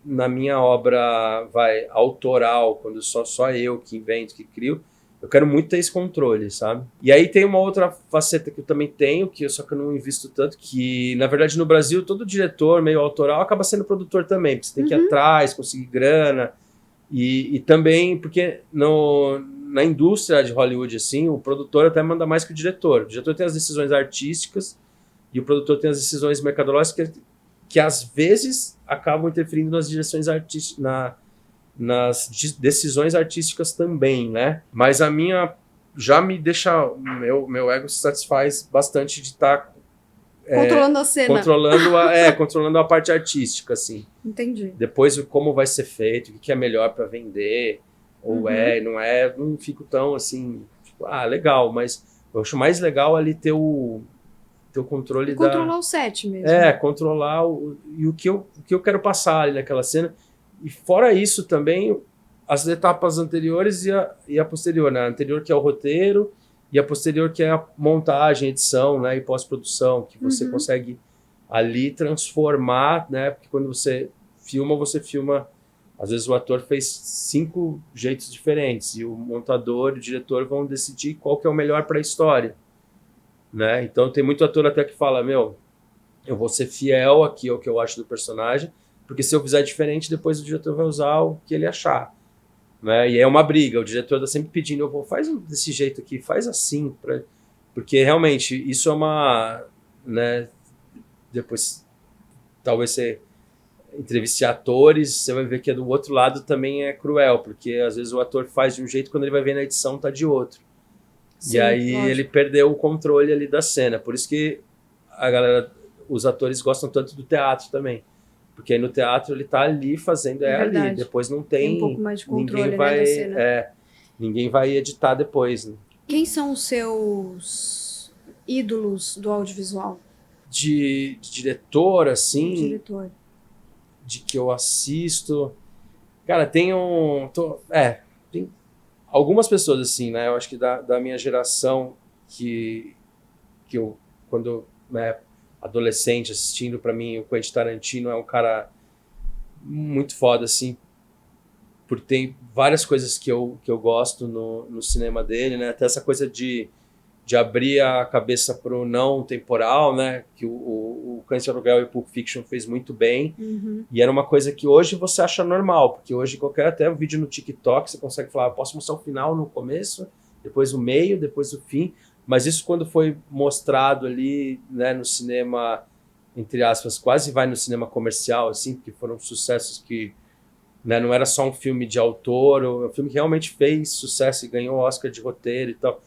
na minha obra autoral, quando só eu que invento, que crio, eu quero muito ter esse controle, sabe? E aí tem uma outra faceta que eu também tenho, só que eu não invisto tanto, que na verdade no Brasil todo diretor meio autoral acaba sendo produtor também, porque você tem que ir atrás, conseguir grana, e também porque na indústria de Hollywood, assim, o produtor até manda mais que o diretor. O diretor tem as decisões artísticas e o produtor tem as decisões mercadológicas que às vezes acabam interferindo nas direções artísticas, nas decisões artísticas também, né? Mas a minha já me deixa... Meu ego se satisfaz bastante de estar... controlando a cena. Controlando a parte artística, assim. Entendi. Depois, como vai ser feito, o que é melhor para vender... Ou não fico tão assim, tipo, legal, mas eu acho mais legal ali ter o controle controlar o set mesmo. Controlar o que eu quero passar ali naquela cena. E fora isso também, as etapas anteriores e a posterior, né? A anterior que é o roteiro e a posterior que é a montagem, edição, né? E pós-produção, que você consegue ali transformar, né? Porque quando você filma, às vezes o ator fez 5 jeitos diferentes e o montador e o diretor vão decidir qual que é o melhor para a história, né? Então tem muito ator até que fala, meu, eu vou ser fiel aqui ao que eu acho do personagem, porque se eu fizer diferente, depois o diretor vai usar o que ele achar, né? E é uma briga, o diretor está sempre pedindo, eu vou, faz desse jeito aqui, faz assim, porque realmente isso é uma, né? Depois talvez você entreviste atores, você vai ver que do outro lado também é cruel, porque às vezes o ator faz de um jeito, quando ele vai ver na edição tá de outro. Sim, E aí lógico. ele perdeu o controle ali da cena. Por isso que a galera, os atores gostam tanto do teatro também. Porque aí no teatro ele tá ali fazendo, É ali. verdade. Depois não Tem um tem. pouco mais de controle, Ninguém né, vai. da cena. Ninguém vai editar depois, né? Quem são os seus ídolos do audiovisual? De diretor, assim, Diretor. de que eu assisto. Cara, tem algumas pessoas assim, né? Eu acho que da minha geração que eu, quando, né, adolescente assistindo, pra mim, o Quentin Tarantino é um cara muito foda, assim, porque tem várias coisas que eu gosto no cinema dele, né? Até essa coisa de abrir a cabeça pro não temporal, né? Que o Cães de Aluguel e Pulp Fiction fez muito bem. Uhum. E era uma coisa que hoje você acha normal, porque hoje qualquer até um vídeo no TikTok você consegue falar, posso mostrar o final no começo, depois o meio, depois o fim. Mas isso quando foi mostrado ali, né, no cinema, entre aspas, quase vai no cinema comercial, assim, porque foram sucessos que, né, não era só um filme de autor, um filme que realmente fez sucesso e ganhou Oscar de roteiro e tal.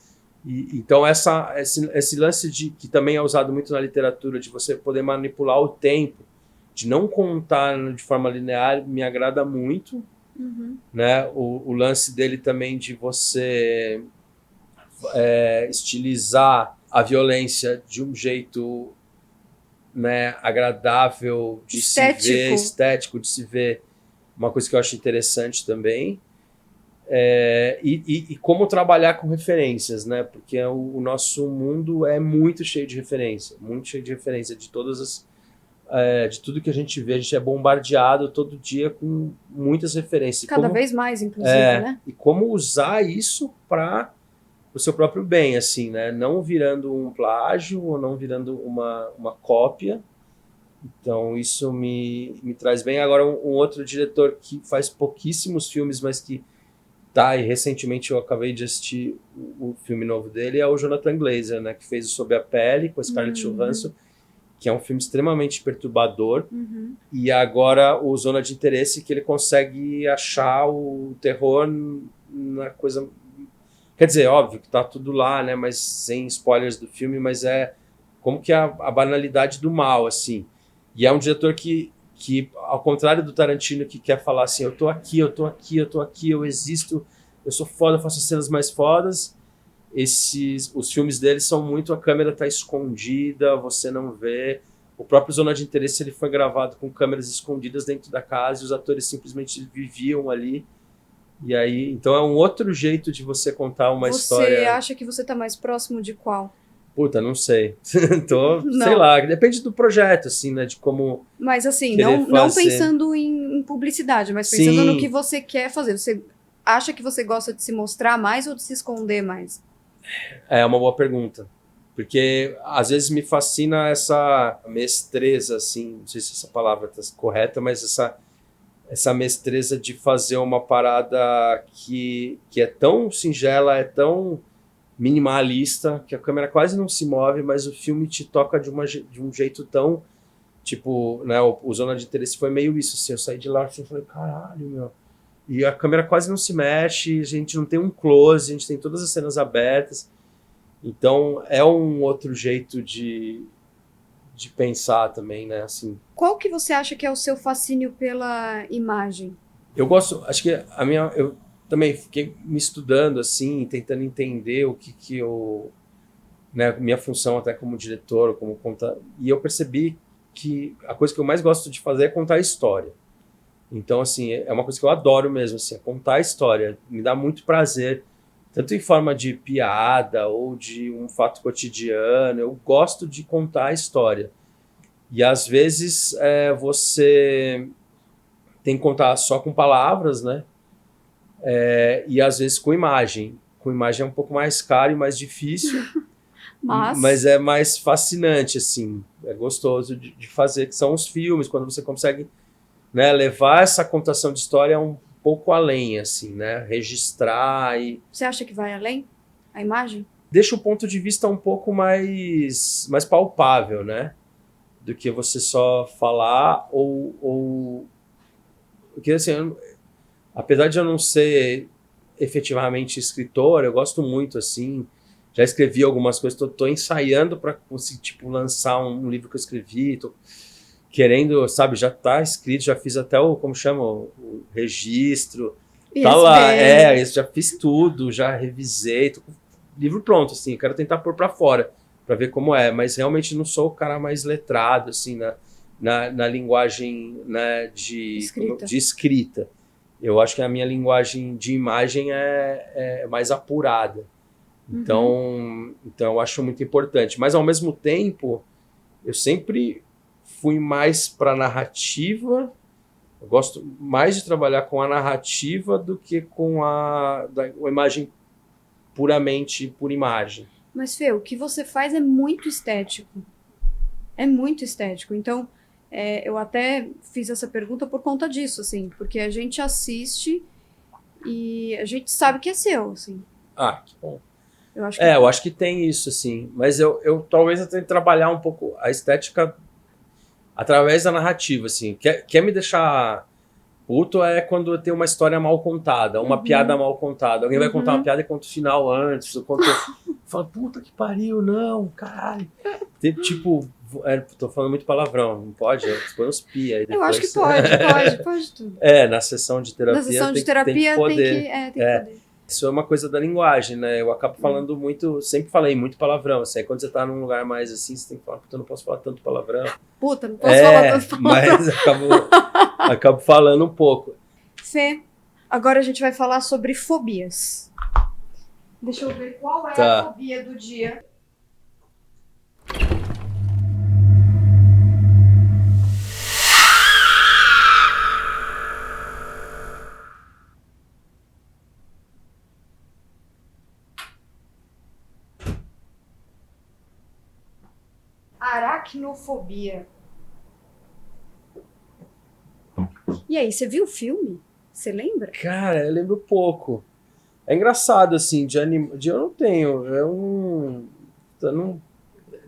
Então esse lance que também é usado muito na literatura, de você poder manipular o tempo, de não contar de forma linear, me agrada muito, né? O lance dele também de você estilizar a violência de um jeito, né, agradável de Estético. se ver, estético de se ver, uma coisa que eu acho interessante também. E como trabalhar com referências, né? Porque o nosso mundo é muito cheio de referência, de todas de tudo que a gente vê, a gente é bombardeado todo dia com muitas referências. Cada vez mais, inclusive, né? E como usar isso para o seu próprio bem, assim, né? Não virando um plágio ou não virando uma cópia. Então isso me traz bem. Agora um outro diretor que faz pouquíssimos filmes, mas que e recentemente eu acabei de assistir o filme novo dele, é o Jonathan Glazer, né, que fez o Sob a Pele, com a Scarlett Johansson, que é um filme extremamente perturbador, e agora o Zona de Interesse, que ele consegue achar o terror na coisa... Quer dizer, óbvio que tá tudo lá, né, mas sem spoilers do filme, mas é como que é a banalidade do mal, assim. E é um diretor que, ao contrário do Tarantino, que quer falar assim, eu tô aqui, eu existo, eu sou foda, eu faço as cenas mais fodas, os filmes dele são muito, a câmera tá escondida, você não vê. O próprio Zona de Interesse ele foi gravado com câmeras escondidas dentro da casa e os atores simplesmente viviam ali. E aí, então é um outro jeito de você contar uma história. Você acha que você tá mais próximo de qual? Puta, não sei. Não. Sei lá, depende do projeto, assim, né? De como. Mas assim, Querer não fazer. pensando em publicidade, mas pensando Sim. no que você quer fazer. Você acha que você gosta de se mostrar mais ou de se esconder mais? É uma boa pergunta. Porque às vezes me fascina essa mestreza, assim, não sei se essa palavra está correta, mas essa mestreza de fazer uma parada que é tão singela, é tão minimalista, que a câmera quase não se move, mas o filme te toca de um jeito tão, tipo, né, o Zona de Interesse foi meio isso, assim, eu saí de lá e falei, caralho, meu. E a câmera quase não se mexe, a gente não tem um close, a gente tem todas as cenas abertas. Então, é um outro jeito de pensar também, né, assim. Qual que você acha que é o seu fascínio pela imagem? Eu gosto, acho que eu também fiquei me estudando, assim, tentando entender o que eu, né, minha função até como diretor, como contar, e eu percebi que a coisa que eu mais gosto de fazer é contar a história. Então, assim, é uma coisa que eu adoro mesmo, assim, é contar a história, me dá muito prazer, tanto em forma de piada ou de um fato cotidiano, eu gosto de contar a história. E às vezes você tem que contar só com palavras, né? E às vezes com imagem. Com imagem é um pouco mais caro e mais difícil, mas é mais fascinante, assim. É gostoso de fazer, que são os filmes, quando você consegue, né, levar essa contação de história um pouco além, assim, né? Registrar e... Você acha que vai além a imagem? Deixa o ponto de vista um pouco mais palpável, né? Do que você só falar ou... Porque, assim, apesar de eu não ser efetivamente escritor, eu gosto muito, assim, já escrevi algumas coisas, tô ensaiando para conseguir, tipo, lançar um livro que eu escrevi, tô querendo, sabe, já tá escrito, já fiz até como chama, o registro, tá lá, já fiz tudo, já revisei, tô com o livro pronto, assim, quero tentar pôr para fora, para ver como é, mas realmente não sou o cara mais letrado, assim, na linguagem, né, de escrita. Eu acho que a minha linguagem de imagem é mais apurada. Então eu acho muito importante. Mas, ao mesmo tempo, eu sempre fui mais para a narrativa. Eu gosto mais de trabalhar com a narrativa do que com a imagem puramente por imagem. Mas, Fê, o que você faz é muito estético. É muito estético. Então, eu até fiz essa pergunta por conta disso, assim, porque a gente assiste e a gente sabe que é seu, assim. Ah, que bom. Eu acho que tem isso, assim. Mas eu talvez eu tenha que trabalhar um pouco a estética através da narrativa, assim. Quer me deixar puto é quando tem uma história mal contada, uma piada mal contada. Alguém vai contar uma piada e conta o final antes. Fala, puta que pariu, não, caralho. Tipo, tô falando muito palavrão, não pode? Põe uns pi aí depois. Eu acho que pode tudo. Na sessão de terapia. Na sessão de terapia tem que poder. Isso é uma coisa da linguagem, né? Eu acabo falando muito, sempre falei muito palavrão. Assim, quando você tá num lugar mais assim, você tem que falar, puta, eu não posso falar tanto palavrão. Puta, não posso falar tanto palavrão. Mas acabo falando um pouco. Fê, agora a gente vai falar sobre fobias. Deixa eu ver qual é a fobia do dia. Aracnofobia. E aí, você viu o filme? Você lembra? Cara, eu lembro pouco. É engraçado, assim, eu não tenho.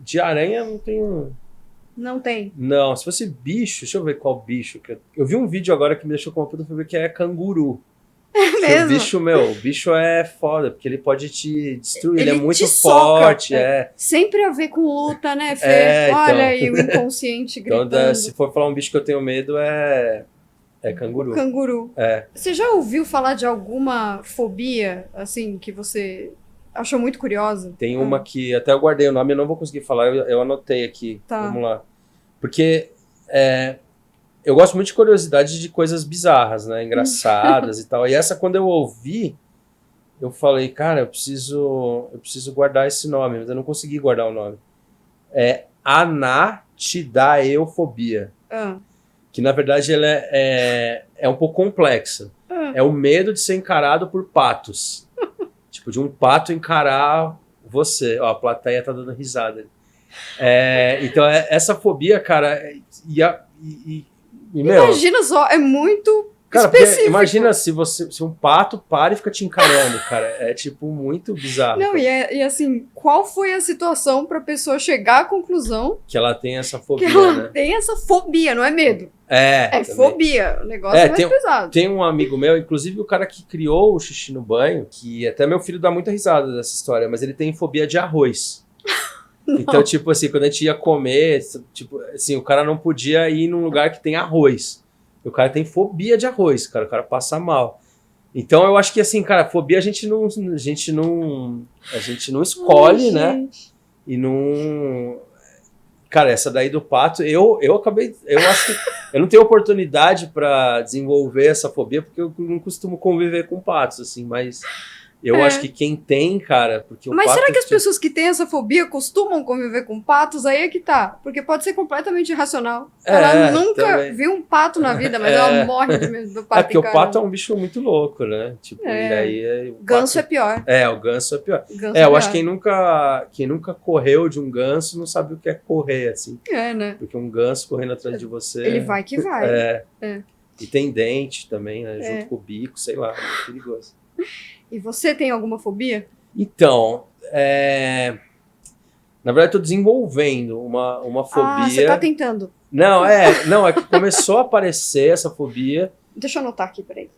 De aranha eu não tenho. Não tem? Não, se fosse bicho, deixa eu ver qual bicho. Eu vi um vídeo agora que me deixou com uma puta fobia, que é canguru. É mesmo? O bicho é foda, porque ele pode te destruir, ele é muito forte. Sempre a ver com luta, né, Fê? Olha aí o inconsciente gritando. Então, se for falar um bicho que eu tenho medo, é canguru. Canguru. Você já ouviu falar de alguma fobia, assim, que você achou muito curiosa? Tem uma que até eu guardei o nome, eu não vou conseguir falar, eu anotei aqui. Tá. Vamos lá. Porque eu gosto muito de curiosidade de coisas bizarras, né? Engraçadas e tal. E essa, quando eu ouvi, eu falei, cara, eu preciso guardar esse nome, mas eu não consegui guardar o nome. É anatidaeofobia. Que, na verdade, ela é um pouco complexa. É o medo de ser encarado por patos. Tipo, de um pato encarar você. Ó, a plateia tá dando risada. Então, essa fobia, cara... Imagina só, é muito específico. Imagina se um pato para e fica te encarando, cara. É, tipo, muito bizarro. Não, e assim, qual foi a situação pra pessoa chegar à conclusão... Que ela tem essa fobia, que ela tem essa fobia, não é medo. É fobia, o negócio é mais pesado. Tem um amigo meu, inclusive o cara que criou o Xixi no Banho, que até meu filho dá muita risada dessa história, mas ele tem fobia de arroz. Então, tipo assim, quando a gente ia comer, tipo, assim, o cara não podia ir num lugar que tem arroz. O cara tem fobia de arroz, cara, o cara passa mal. Então, eu acho que, assim, cara, fobia a gente não escolhe, né? E não... Cara, essa daí do pato, eu acho que eu não tenho oportunidade pra desenvolver essa fobia, porque eu não costumo conviver com patos, assim, mas Eu acho que quem tem, cara, porque o Mas pato... será que as pessoas que têm essa fobia costumam conviver com patos? Aí é que tá. Porque pode ser completamente irracional. Ela nunca também. viu um pato na vida, mas ela morre de medo do pato. Porque o pato é um bicho muito louco, né? Tipo, e aí... O ganso pato... é pior. O ganso é pior. Ganso eu acho que quem nunca correu de um ganso não sabe o que é correr, assim. Né? Porque um ganso correndo atrás de você... Ele vai que vai. E tem dente também, né? Junto com o bico, sei lá, é perigoso. E você tem alguma fobia? Então, na verdade, estou desenvolvendo uma fobia. Você tá tentando. Não, é que começou a aparecer essa fobia. Deixa eu anotar aqui, peraí.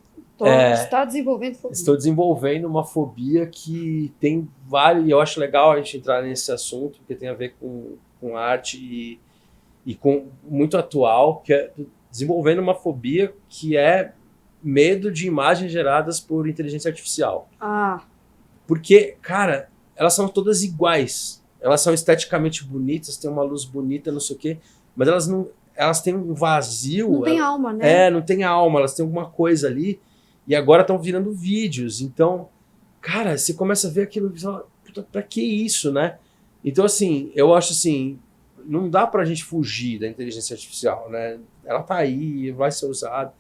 Está desenvolvendo fobia. Estou desenvolvendo uma fobia que tem vários, e eu acho legal a gente entrar nesse assunto, porque tem a ver com arte e com muito atual, que é desenvolvendo uma fobia que é medo de imagens geradas por inteligência artificial. Porque, cara, elas são todas iguais. Elas são esteticamente bonitas, tem uma luz bonita, não sei o quê, mas elas têm um vazio. Não tem alma, né? Não tem alma, elas têm alguma coisa ali, e agora estão virando vídeos. Então, cara, você começa a ver aquilo e fala, puta, pra que isso, né? Então, assim, eu acho assim, não dá pra gente fugir da inteligência artificial, né? Ela tá aí, vai ser usada.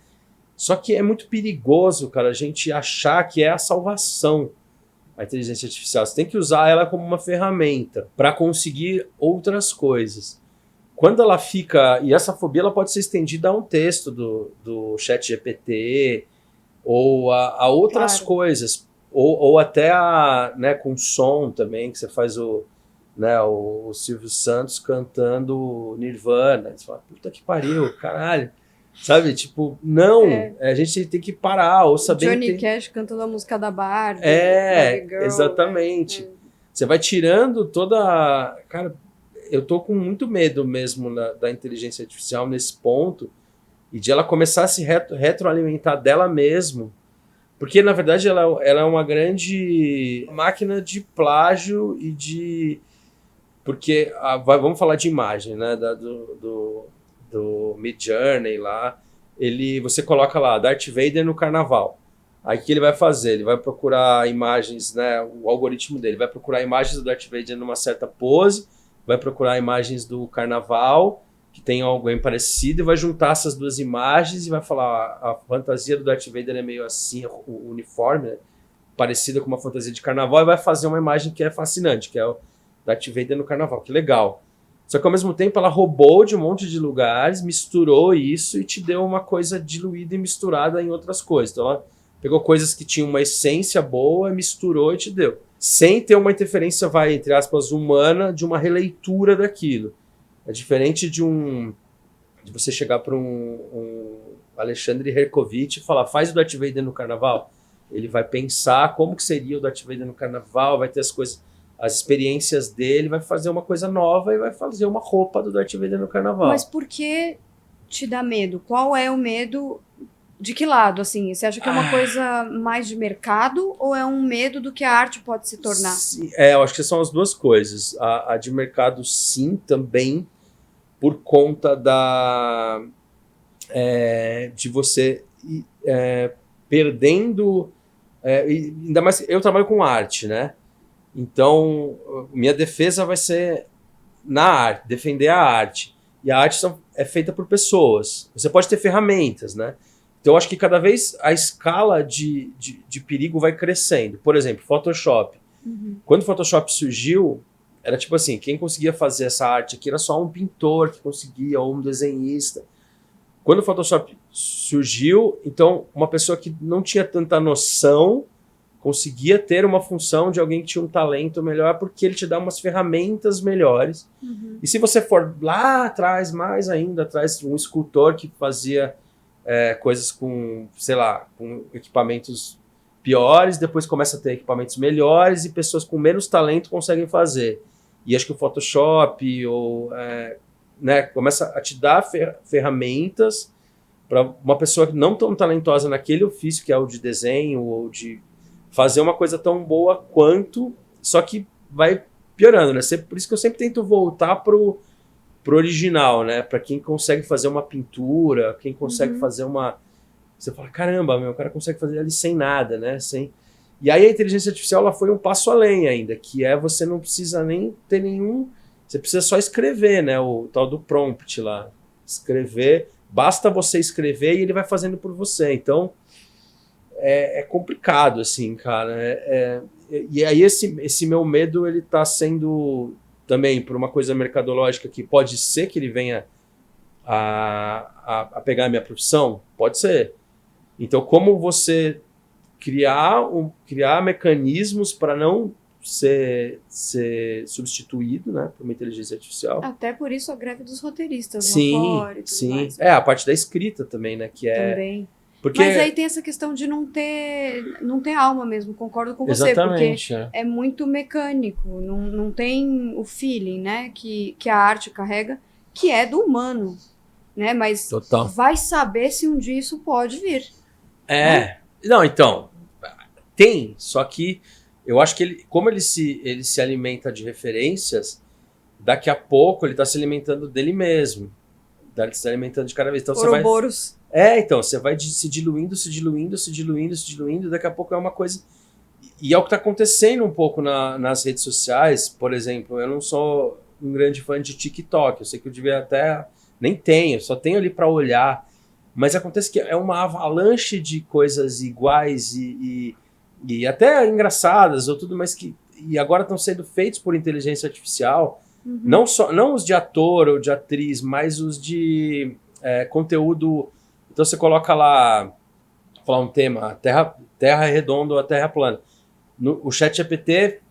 Só que é muito perigoso, cara, a gente achar que é a salvação a inteligência artificial. Você tem que usar ela como uma ferramenta para conseguir outras coisas. Quando ela fica... E essa fobia ela pode ser estendida a um texto do ChatGPT ou a outras coisas. Ou até com som também, que você faz o Silvio Santos cantando Nirvana. Você fala, puta que pariu, caralho. Sabe, tipo, não, a gente tem que parar ou saber... Johnny Cash cantando a música da Barbie. Barbie Girl, exatamente. Você vai tirando toda... Cara, eu tô com muito medo mesmo da inteligência artificial nesse ponto e de ela começar a se retroalimentar dela mesmo. Porque, na verdade, ela é uma grande máquina de plágio e de... Porque, vamos falar de imagem, né, do Midjourney lá, você coloca lá Darth Vader no carnaval. Aí o que ele vai fazer? Ele vai procurar imagens, né? O algoritmo dele vai procurar imagens do Darth Vader numa certa pose, vai procurar imagens do carnaval, que tem alguém parecido, e vai juntar essas duas imagens e vai falar, a fantasia do Darth Vader é meio assim, o uniforme, né? Parecida com uma fantasia de carnaval, e vai fazer uma imagem que é fascinante, que é o Darth Vader no carnaval, que legal. Só que ao mesmo tempo ela roubou de um monte de lugares, misturou isso e te deu uma coisa diluída e misturada em outras coisas. Então ela pegou coisas que tinham uma essência boa, misturou e te deu. Sem ter uma interferência, entre aspas, humana, de uma releitura daquilo. É diferente de você chegar para um Alexandre Herkovich e falar, faz o Darth Vader no carnaval. Ele vai pensar como que seria o Darth Vader no carnaval, vai ter as experiências dele, vai fazer uma coisa nova e vai fazer uma roupa do Darth Vader no carnaval. Mas por que te dá medo? Qual é o medo? De que lado, assim? Você acha que é uma coisa mais de mercado ou é um medo do que a arte pode se tornar? Sim, eu acho que são as duas coisas. A de mercado, sim, também, por conta de você perdendo... ainda mais, eu trabalho com arte, né? Então, minha defesa vai ser na arte, defender a arte. E a arte é feita por pessoas. Você pode ter ferramentas, né? Então, eu acho que cada vez a escala de perigo vai crescendo. Por exemplo, Photoshop. Quando o Photoshop surgiu, era tipo assim, quem conseguia fazer essa arte aqui era só um pintor que conseguia, ou um desenhista. Quando o Photoshop surgiu, então, uma pessoa que não tinha tanta noção conseguia ter uma função de alguém que tinha um talento melhor, porque ele te dá umas ferramentas melhores. E se você for lá atrás, mais ainda atrás, um escultor que fazia coisas com, sei lá, com equipamentos piores, depois começa a ter equipamentos melhores e pessoas com menos talento conseguem fazer. E acho que o Photoshop começa a te dar ferramentas para uma pessoa não tão talentosa naquele ofício, que é o de desenho ou de fazer uma coisa tão boa quanto, só que vai piorando, né? Por isso que eu sempre tento voltar pro original, né? Para quem consegue fazer uma pintura, quem consegue fazer uma... Você fala, caramba, o cara consegue fazer ali sem nada, né? E aí a inteligência artificial ela foi um passo além ainda, que é você não precisa nem ter nenhum... Você precisa só escrever, né? O tal do prompt lá. Escrever, basta você escrever e ele vai fazendo por você. Então, é complicado, assim, cara. E aí esse meu medo, ele tá sendo também por uma coisa mercadológica que pode ser que ele venha a pegar a minha profissão? Pode ser. Então, como você criar mecanismos para não ser substituído, né, por uma inteligência artificial. Até por isso a greve dos roteiristas Sim, lá fora e tudo sim. mais. A parte da escrita também, né, que é... Também. Porque... Mas aí tem essa questão de não ter alma mesmo, concordo com você, Exatamente, porque é muito mecânico, não tem o feeling, né, que a arte carrega, que é do humano, né, mas Total. vai saber se um dia isso pode vir. Não, então, tem, só que eu acho que como ele se alimenta de referências, daqui a pouco ele está se alimentando dele mesmo. Ele se alimentando de cada vez. Então Ouroboros. então, você vai se diluindo, daqui a pouco é uma coisa... E é o que está acontecendo um pouco nas redes sociais, por exemplo, eu não sou um grande fã de TikTok, eu sei que eu devia até... Nem tenho, só tenho ali para olhar, mas acontece que é uma avalanche de coisas iguais e até engraçadas ou tudo, mas e agora estão sendo feitos por inteligência artificial, não os de ator ou de atriz, mas os de conteúdo. Então você coloca lá, vou falar um tema, terra redonda ou a terra plana. O ChatGPT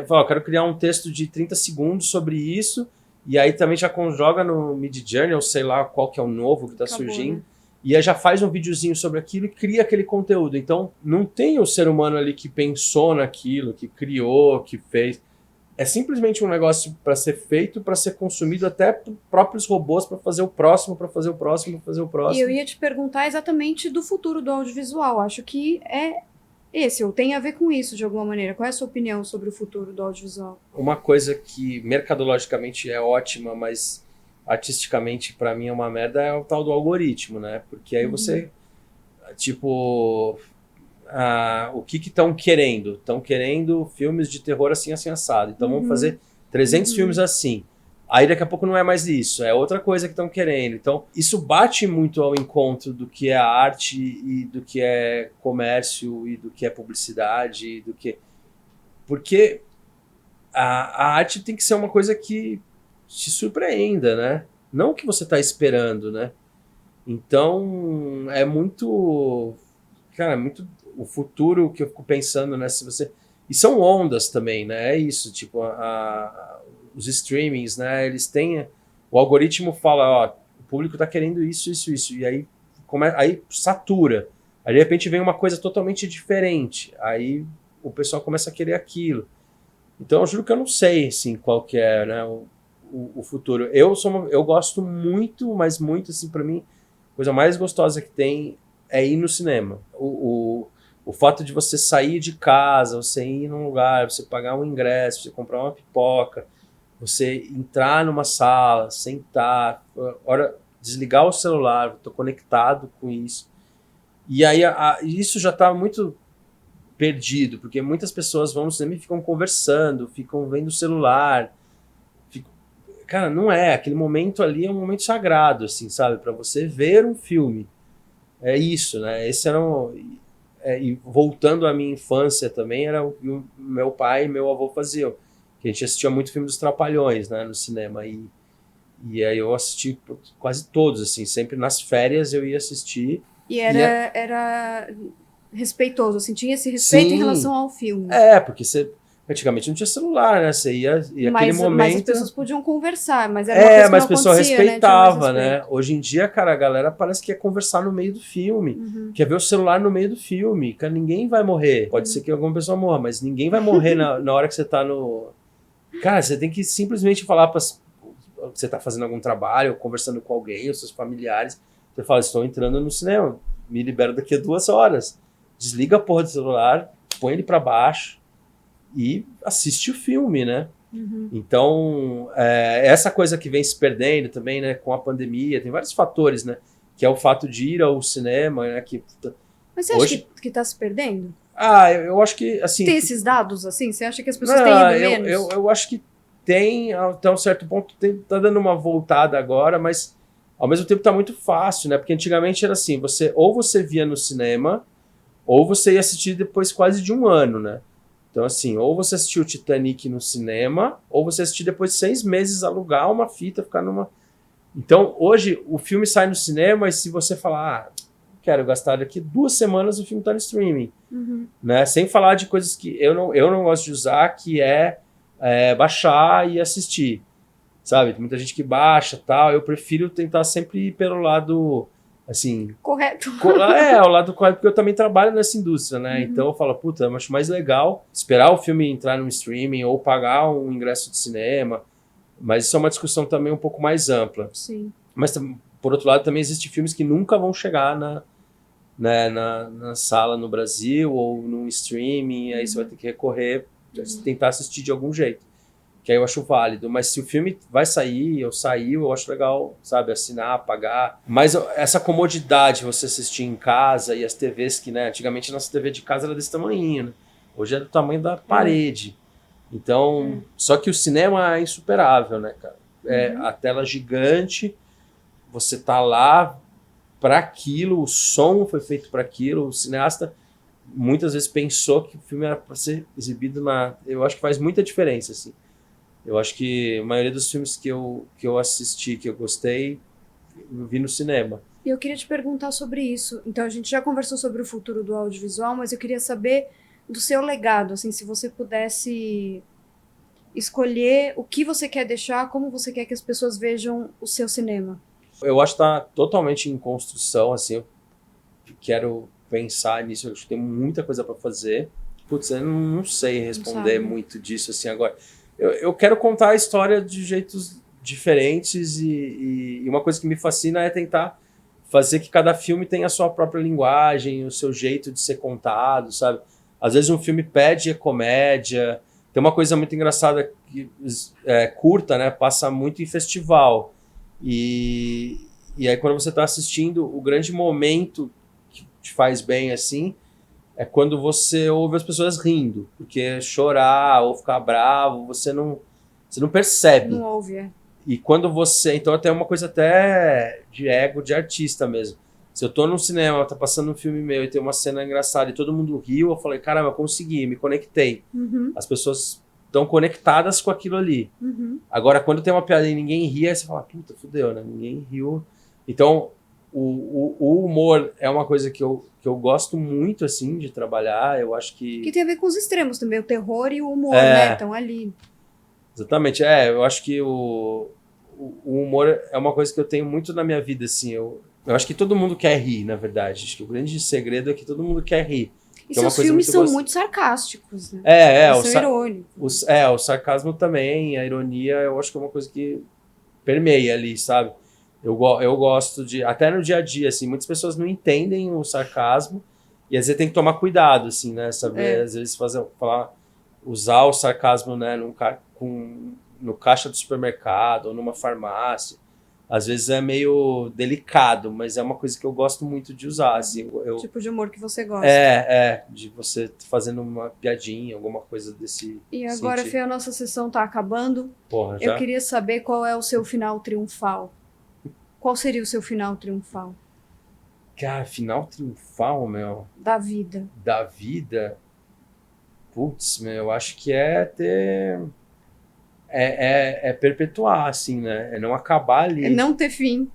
fala, eu quero criar um texto de 30 segundos sobre isso, e aí também já joga no Midjourney, ou sei lá qual que é o novo que está surgindo. Né? E aí já faz um videozinho sobre aquilo e cria aquele conteúdo. Então, não tem o ser humano ali que pensou naquilo, que criou, que fez. É simplesmente um negócio para ser feito, para ser consumido até por próprios robôs, para fazer o próximo, para fazer o próximo, para fazer o próximo. E eu ia te perguntar exatamente do futuro do audiovisual. Acho que é esse, ou tem a ver com isso de alguma maneira. Qual é a sua opinião sobre o futuro do audiovisual? Uma coisa que mercadologicamente é ótima, mas... artisticamente, pra mim, é uma merda, é o tal do algoritmo, né? Porque aí você, tipo, o que estão querendo? Estão querendo filmes de terror assim, assim, assado. Então vamos fazer 300 filmes assim. Aí daqui a pouco não é mais isso, é outra coisa que estão querendo. Então isso bate muito ao encontro do que é arte e do que é comércio e do que é publicidade e do que... Porque a arte tem que ser uma coisa que te surpreenda, né? Não o que você está esperando, né? Então, é muito... Cara, é muito o futuro que eu fico pensando, né? Se você... E são ondas também, né? É isso, tipo, os streamings, né? Eles têm... O algoritmo fala, ó, o público tá querendo isso. E aí, aí satura. Aí, de repente, vem uma coisa totalmente diferente. Aí, o pessoal começa a querer aquilo. Então, eu juro que eu não sei, assim, qual que é, né? O futuro. Eu gosto muito, mas muito, assim, pra mim, a coisa mais gostosa que tem é ir no cinema. O fato de você sair de casa, você ir num lugar, você pagar um ingresso, você comprar uma pipoca, você entrar numa sala, sentar, desligar o celular, tô conectado com isso. E aí isso já tá muito perdido, porque muitas pessoas vão no cinema e ficam conversando, ficam vendo o celular. Cara, não é. Aquele momento ali é um momento sagrado, assim, sabe? Para você ver um filme. É isso, né? Esse era e voltando à minha infância também, era o que meu pai e meu avô faziam. Que a gente assistia muito filme dos Trapalhões, né? No cinema. E aí eu assisti quase todos, assim. Sempre nas férias eu ia assistir. E era respeitoso, assim. Tinha esse respeito. Sim. Em relação ao filme. Porque você... Antigamente não tinha celular, né? Você ia aquele momento... Mas as pessoas podiam conversar, mas era uma coisa que mas a pessoa respeitava, né? Hoje em dia, cara, a galera parece que quer conversar no meio do filme. Quer ver o celular no meio do filme. Cara, ninguém vai morrer. Pode ser que alguma pessoa morra, mas ninguém vai morrer na hora que você tá no... Cara, você tem que simplesmente falar que você tá fazendo algum trabalho, ou conversando com alguém, os seus familiares. Você fala, estou entrando no cinema, me libero daqui a 2 horas. Desliga a porra do celular, põe ele pra baixo e assiste o filme, né? Então, essa coisa que vem se perdendo também, né? Com a pandemia, tem vários fatores, né? Que é o fato de ir ao cinema, né? Mas você acha que tá se perdendo? Eu acho que, assim... Tem esses dados, assim? Você acha que as pessoas têm ido menos? Eu acho que tem, até um certo ponto, tá dando uma voltada agora, mas ao mesmo tempo tá muito fácil, né? Porque antigamente era assim, ou você via no cinema, ou você ia assistir depois quase de um ano, né? Então, assim, ou você assistiu o Titanic no cinema, ou você assistiu depois de 6 meses alugar uma fita, ficar numa... Então, hoje, o filme sai no cinema e se você falar, quero gastar daqui 2 semanas, o filme tá no streaming. Né? Sem falar de coisas que eu não gosto de usar, que é baixar e assistir. Sabe? Tem muita gente que baixa e tal. Eu prefiro tentar sempre ir pelo lado, assim... Correto. O lado correto, porque eu também trabalho nessa indústria, né? Então eu falo, puta, eu acho mais legal esperar o filme entrar no streaming ou pagar um ingresso de cinema. Mas isso é uma discussão também um pouco mais ampla. Sim. Mas, por outro lado, também existem filmes que nunca vão chegar na sala no Brasil ou no streaming, aí você vai ter que recorrer, tentar assistir de algum jeito. Que aí eu acho válido. Mas se o filme vai sair, ou saiu, eu acho legal, sabe, assinar, pagar. Mas essa comodidade, você assistir em casa e as TVs que, né, antigamente a nossa TV de casa era desse tamanho, né? Hoje é do tamanho da parede. Então, só que o cinema é insuperável, né, cara? A tela gigante, você tá lá para aquilo, o som foi feito para aquilo, o cineasta muitas vezes pensou que o filme era para ser exibido eu acho que faz muita diferença, assim. Eu acho que a maioria dos filmes que eu assisti, que eu gostei, eu vi no cinema. E eu queria te perguntar sobre isso. Então, a gente já conversou sobre o futuro do audiovisual, mas eu queria saber do seu legado, assim, se você pudesse escolher o que você quer deixar, como você quer que as pessoas vejam o seu cinema. Eu acho que está totalmente em construção, assim, eu quero pensar nisso, eu acho que tem muita coisa para fazer. Putz, eu não sei responder muito disso, assim, agora. Eu quero contar a história de jeitos diferentes e uma coisa que me fascina é tentar fazer que cada filme tenha a sua própria linguagem, o seu jeito de ser contado, sabe? Às vezes um filme pede comédia. Tem uma coisa muito engraçada que curta, né? Passa muito em festival. E aí quando você está assistindo, o grande momento que te faz bem assim é quando você ouve as pessoas rindo. Porque chorar ou ficar bravo, você não percebe. Não ouve, E quando você... Então até uma coisa até de ego de artista mesmo. Se eu tô num cinema, tá passando um filme meu e tem uma cena engraçada e todo mundo riu, eu falei, caramba, eu consegui, me conectei. As pessoas estão conectadas com aquilo ali. Agora, quando tem uma piada e ninguém ri, aí você fala, puta, fudeu, né? Ninguém riu. Então, o humor é uma coisa que eu gosto muito, assim, de trabalhar. Eu acho que... Que tem a ver com os extremos também, o terror e o humor, né? Estão ali. Exatamente. Eu acho que o humor é uma coisa que eu tenho muito na minha vida, assim. Eu acho que todo mundo quer rir, na verdade. Acho que o grande segredo é que todo mundo quer rir. E seus filmes são muito sarcásticos, né? São irônicos. O sarcasmo também, a ironia, eu acho que é uma coisa que permeia ali, sabe? Eu gosto de... Até no dia a dia, assim, muitas pessoas não entendem o sarcasmo e às vezes tem que tomar cuidado, assim, né? Saber, às vezes, usar o sarcasmo, né, no caixa do supermercado ou numa farmácia. Às vezes é meio delicado, mas é uma coisa que eu gosto muito de usar. Assim, tipo de humor que você gosta. De você fazendo uma piadinha, alguma coisa desse E agora, sentido. Fê, a nossa sessão tá acabando. Porra, já? Eu queria saber qual é o seu final triunfal. Qual seria o seu final triunfal? Cara, final triunfal, meu? Da vida. Da vida? Putz, meu, eu acho que é ter... É perpetuar, assim, né? É não acabar ali. É não ter fim.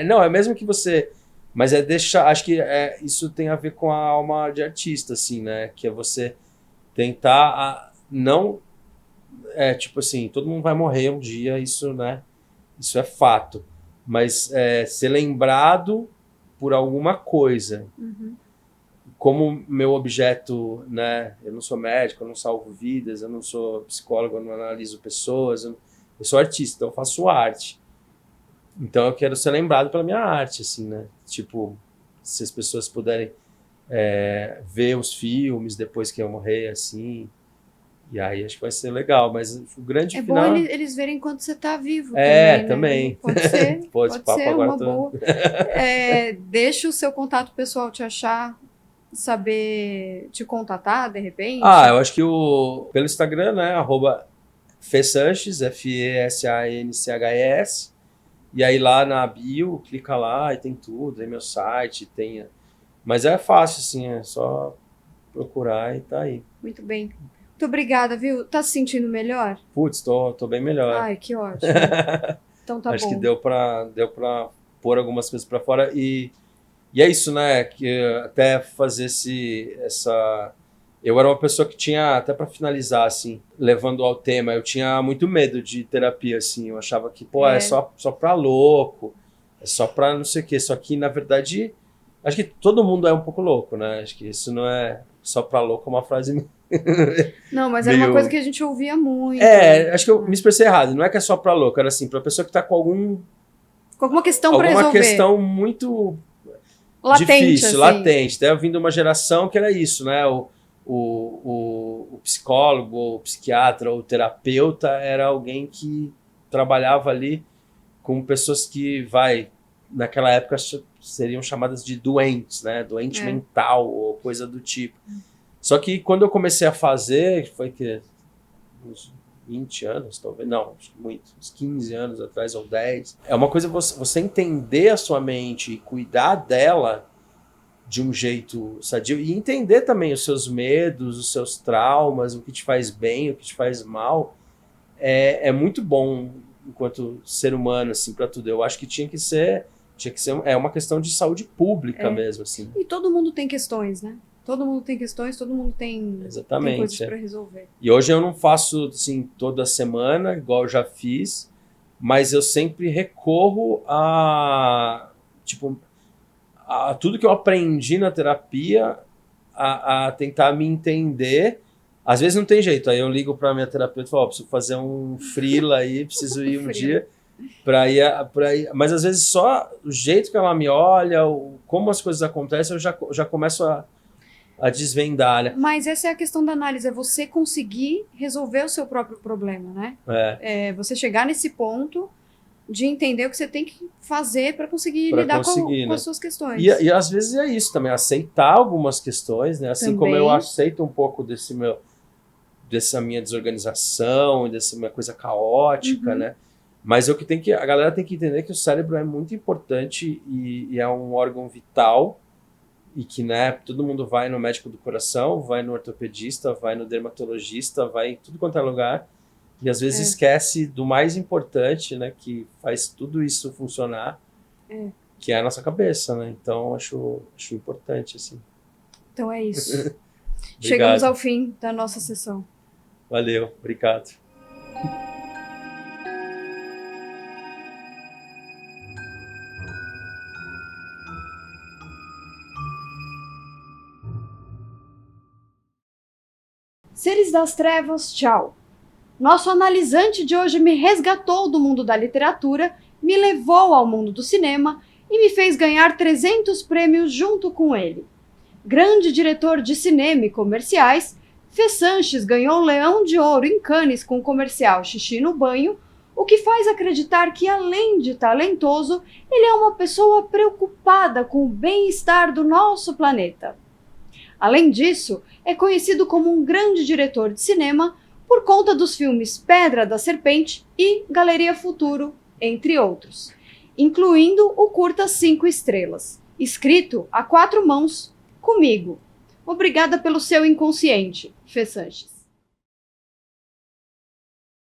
Não, é mesmo que você... Mas é deixar... Acho que isso tem a ver com a alma de artista, assim, né? Que é você tentar não... tipo assim, todo mundo vai morrer um dia, isso, né? Isso é fato. Mas ser lembrado por alguma coisa. Como meu objeto, né? Eu não sou médico, eu não salvo vidas, eu não sou psicólogo, eu não analiso pessoas, eu sou artista, então eu faço arte. Então eu quero ser lembrado pela minha arte, assim, né? Tipo, se as pessoas puderem ver os filmes depois que eu morrer, assim, e aí acho que vai ser legal, mas o grande final... É bom eles verem enquanto você tá vivo também. Né? Pode ser, pode ser uma boa. Deixa o seu contato pessoal te achar. saber te contatar, de repente? Eu acho que pelo Instagram, né, @FeSanches, FESANCHES, e aí lá na bio, clica lá e tem tudo, tem meu site, mas é fácil, assim, é só procurar e tá aí. Muito bem. Muito obrigada, viu? Tá se sentindo melhor? Putz, tô bem melhor. Ai, que ótimo. Então tá Acho bom. que deu pra pôr algumas coisas pra fora e é isso, né? Que até fazer eu era uma pessoa que tinha, até pra finalizar, assim, levando ao tema, eu tinha muito medo de terapia, assim. Eu achava que, é só pra louco, é só pra não sei o quê. Só que, na verdade, acho que todo mundo é um pouco louco, né? Acho que isso não é só pra louco, é uma frase. Não, mas era uma coisa que a gente ouvia muito. Acho que eu me expressei errado. Não é que é só pra louco, era assim, pra pessoa que tá com alguma questão pra resolver. Alguma questão muito latente, difícil, assim. latente. Até eu vim de uma geração que era isso, né? O psicólogo, o psiquiatra, o terapeuta era alguém que trabalhava ali com pessoas que, naquela época seriam chamadas de doentes, né? Doente mental ou coisa do tipo. Só que quando eu comecei a fazer, foi que uns 20 anos, talvez, não, muito, uns 15 anos atrás, ou 10. É uma coisa você entender a sua mente e cuidar dela de um jeito sadio e entender também os seus medos, os seus traumas, o que te faz bem, o que te faz mal, é muito bom enquanto ser humano, assim, para tudo. Eu acho que tinha que ser uma questão de saúde pública mesmo, assim. E todo mundo tem questões, né? Todo mundo tem questões, todo mundo tem coisas para resolver. E hoje eu não faço, assim, toda semana, igual eu já fiz, mas eu sempre recorro a tudo que eu aprendi na terapia, a tentar me entender. Às vezes não tem jeito, aí eu ligo para minha terapeuta e falo, preciso fazer um freela aí, preciso ir um dia para ir, mas às vezes só o jeito que ela me olha, como as coisas acontecem, eu já começo a desvendar, né? Mas essa é a questão da análise, é você conseguir resolver o seu próprio problema, né? É você chegar nesse ponto de entender o que você tem que fazer para conseguir lidar com as suas questões. E às vezes é isso também, aceitar algumas questões, né? Assim como eu aceito um pouco dessa minha desorganização, dessa minha coisa caótica, né? Mas a galera tem que entender que o cérebro é muito importante e é um órgão vital. E que, né, todo mundo vai no médico do coração, vai no ortopedista, vai no dermatologista, vai em tudo quanto é lugar. E às vezes esquece do mais importante, né, que faz tudo isso funcionar, que é a nossa cabeça, né? Então, acho importante, assim. Então é isso. Chegamos ao fim da nossa sessão. Valeu, obrigado. Seres das trevas, tchau. Nosso analisante de hoje me resgatou do mundo da literatura, me levou ao mundo do cinema e me fez ganhar 300 prêmios junto com ele. Grande diretor de cinema e comerciais, FeSanches ganhou o Leão de Ouro em Cannes com o comercial Xixi no Banho, o que faz acreditar que, além de talentoso, ele é uma pessoa preocupada com o bem-estar do nosso planeta. Além disso, é conhecido como um grande diretor de cinema por conta dos filmes Pedra da Serpente e Galeria Futuro, entre outros, incluindo o curta 5 estrelas, escrito a 4 mãos, comigo. Obrigada pelo seu inconsciente, FeSanches.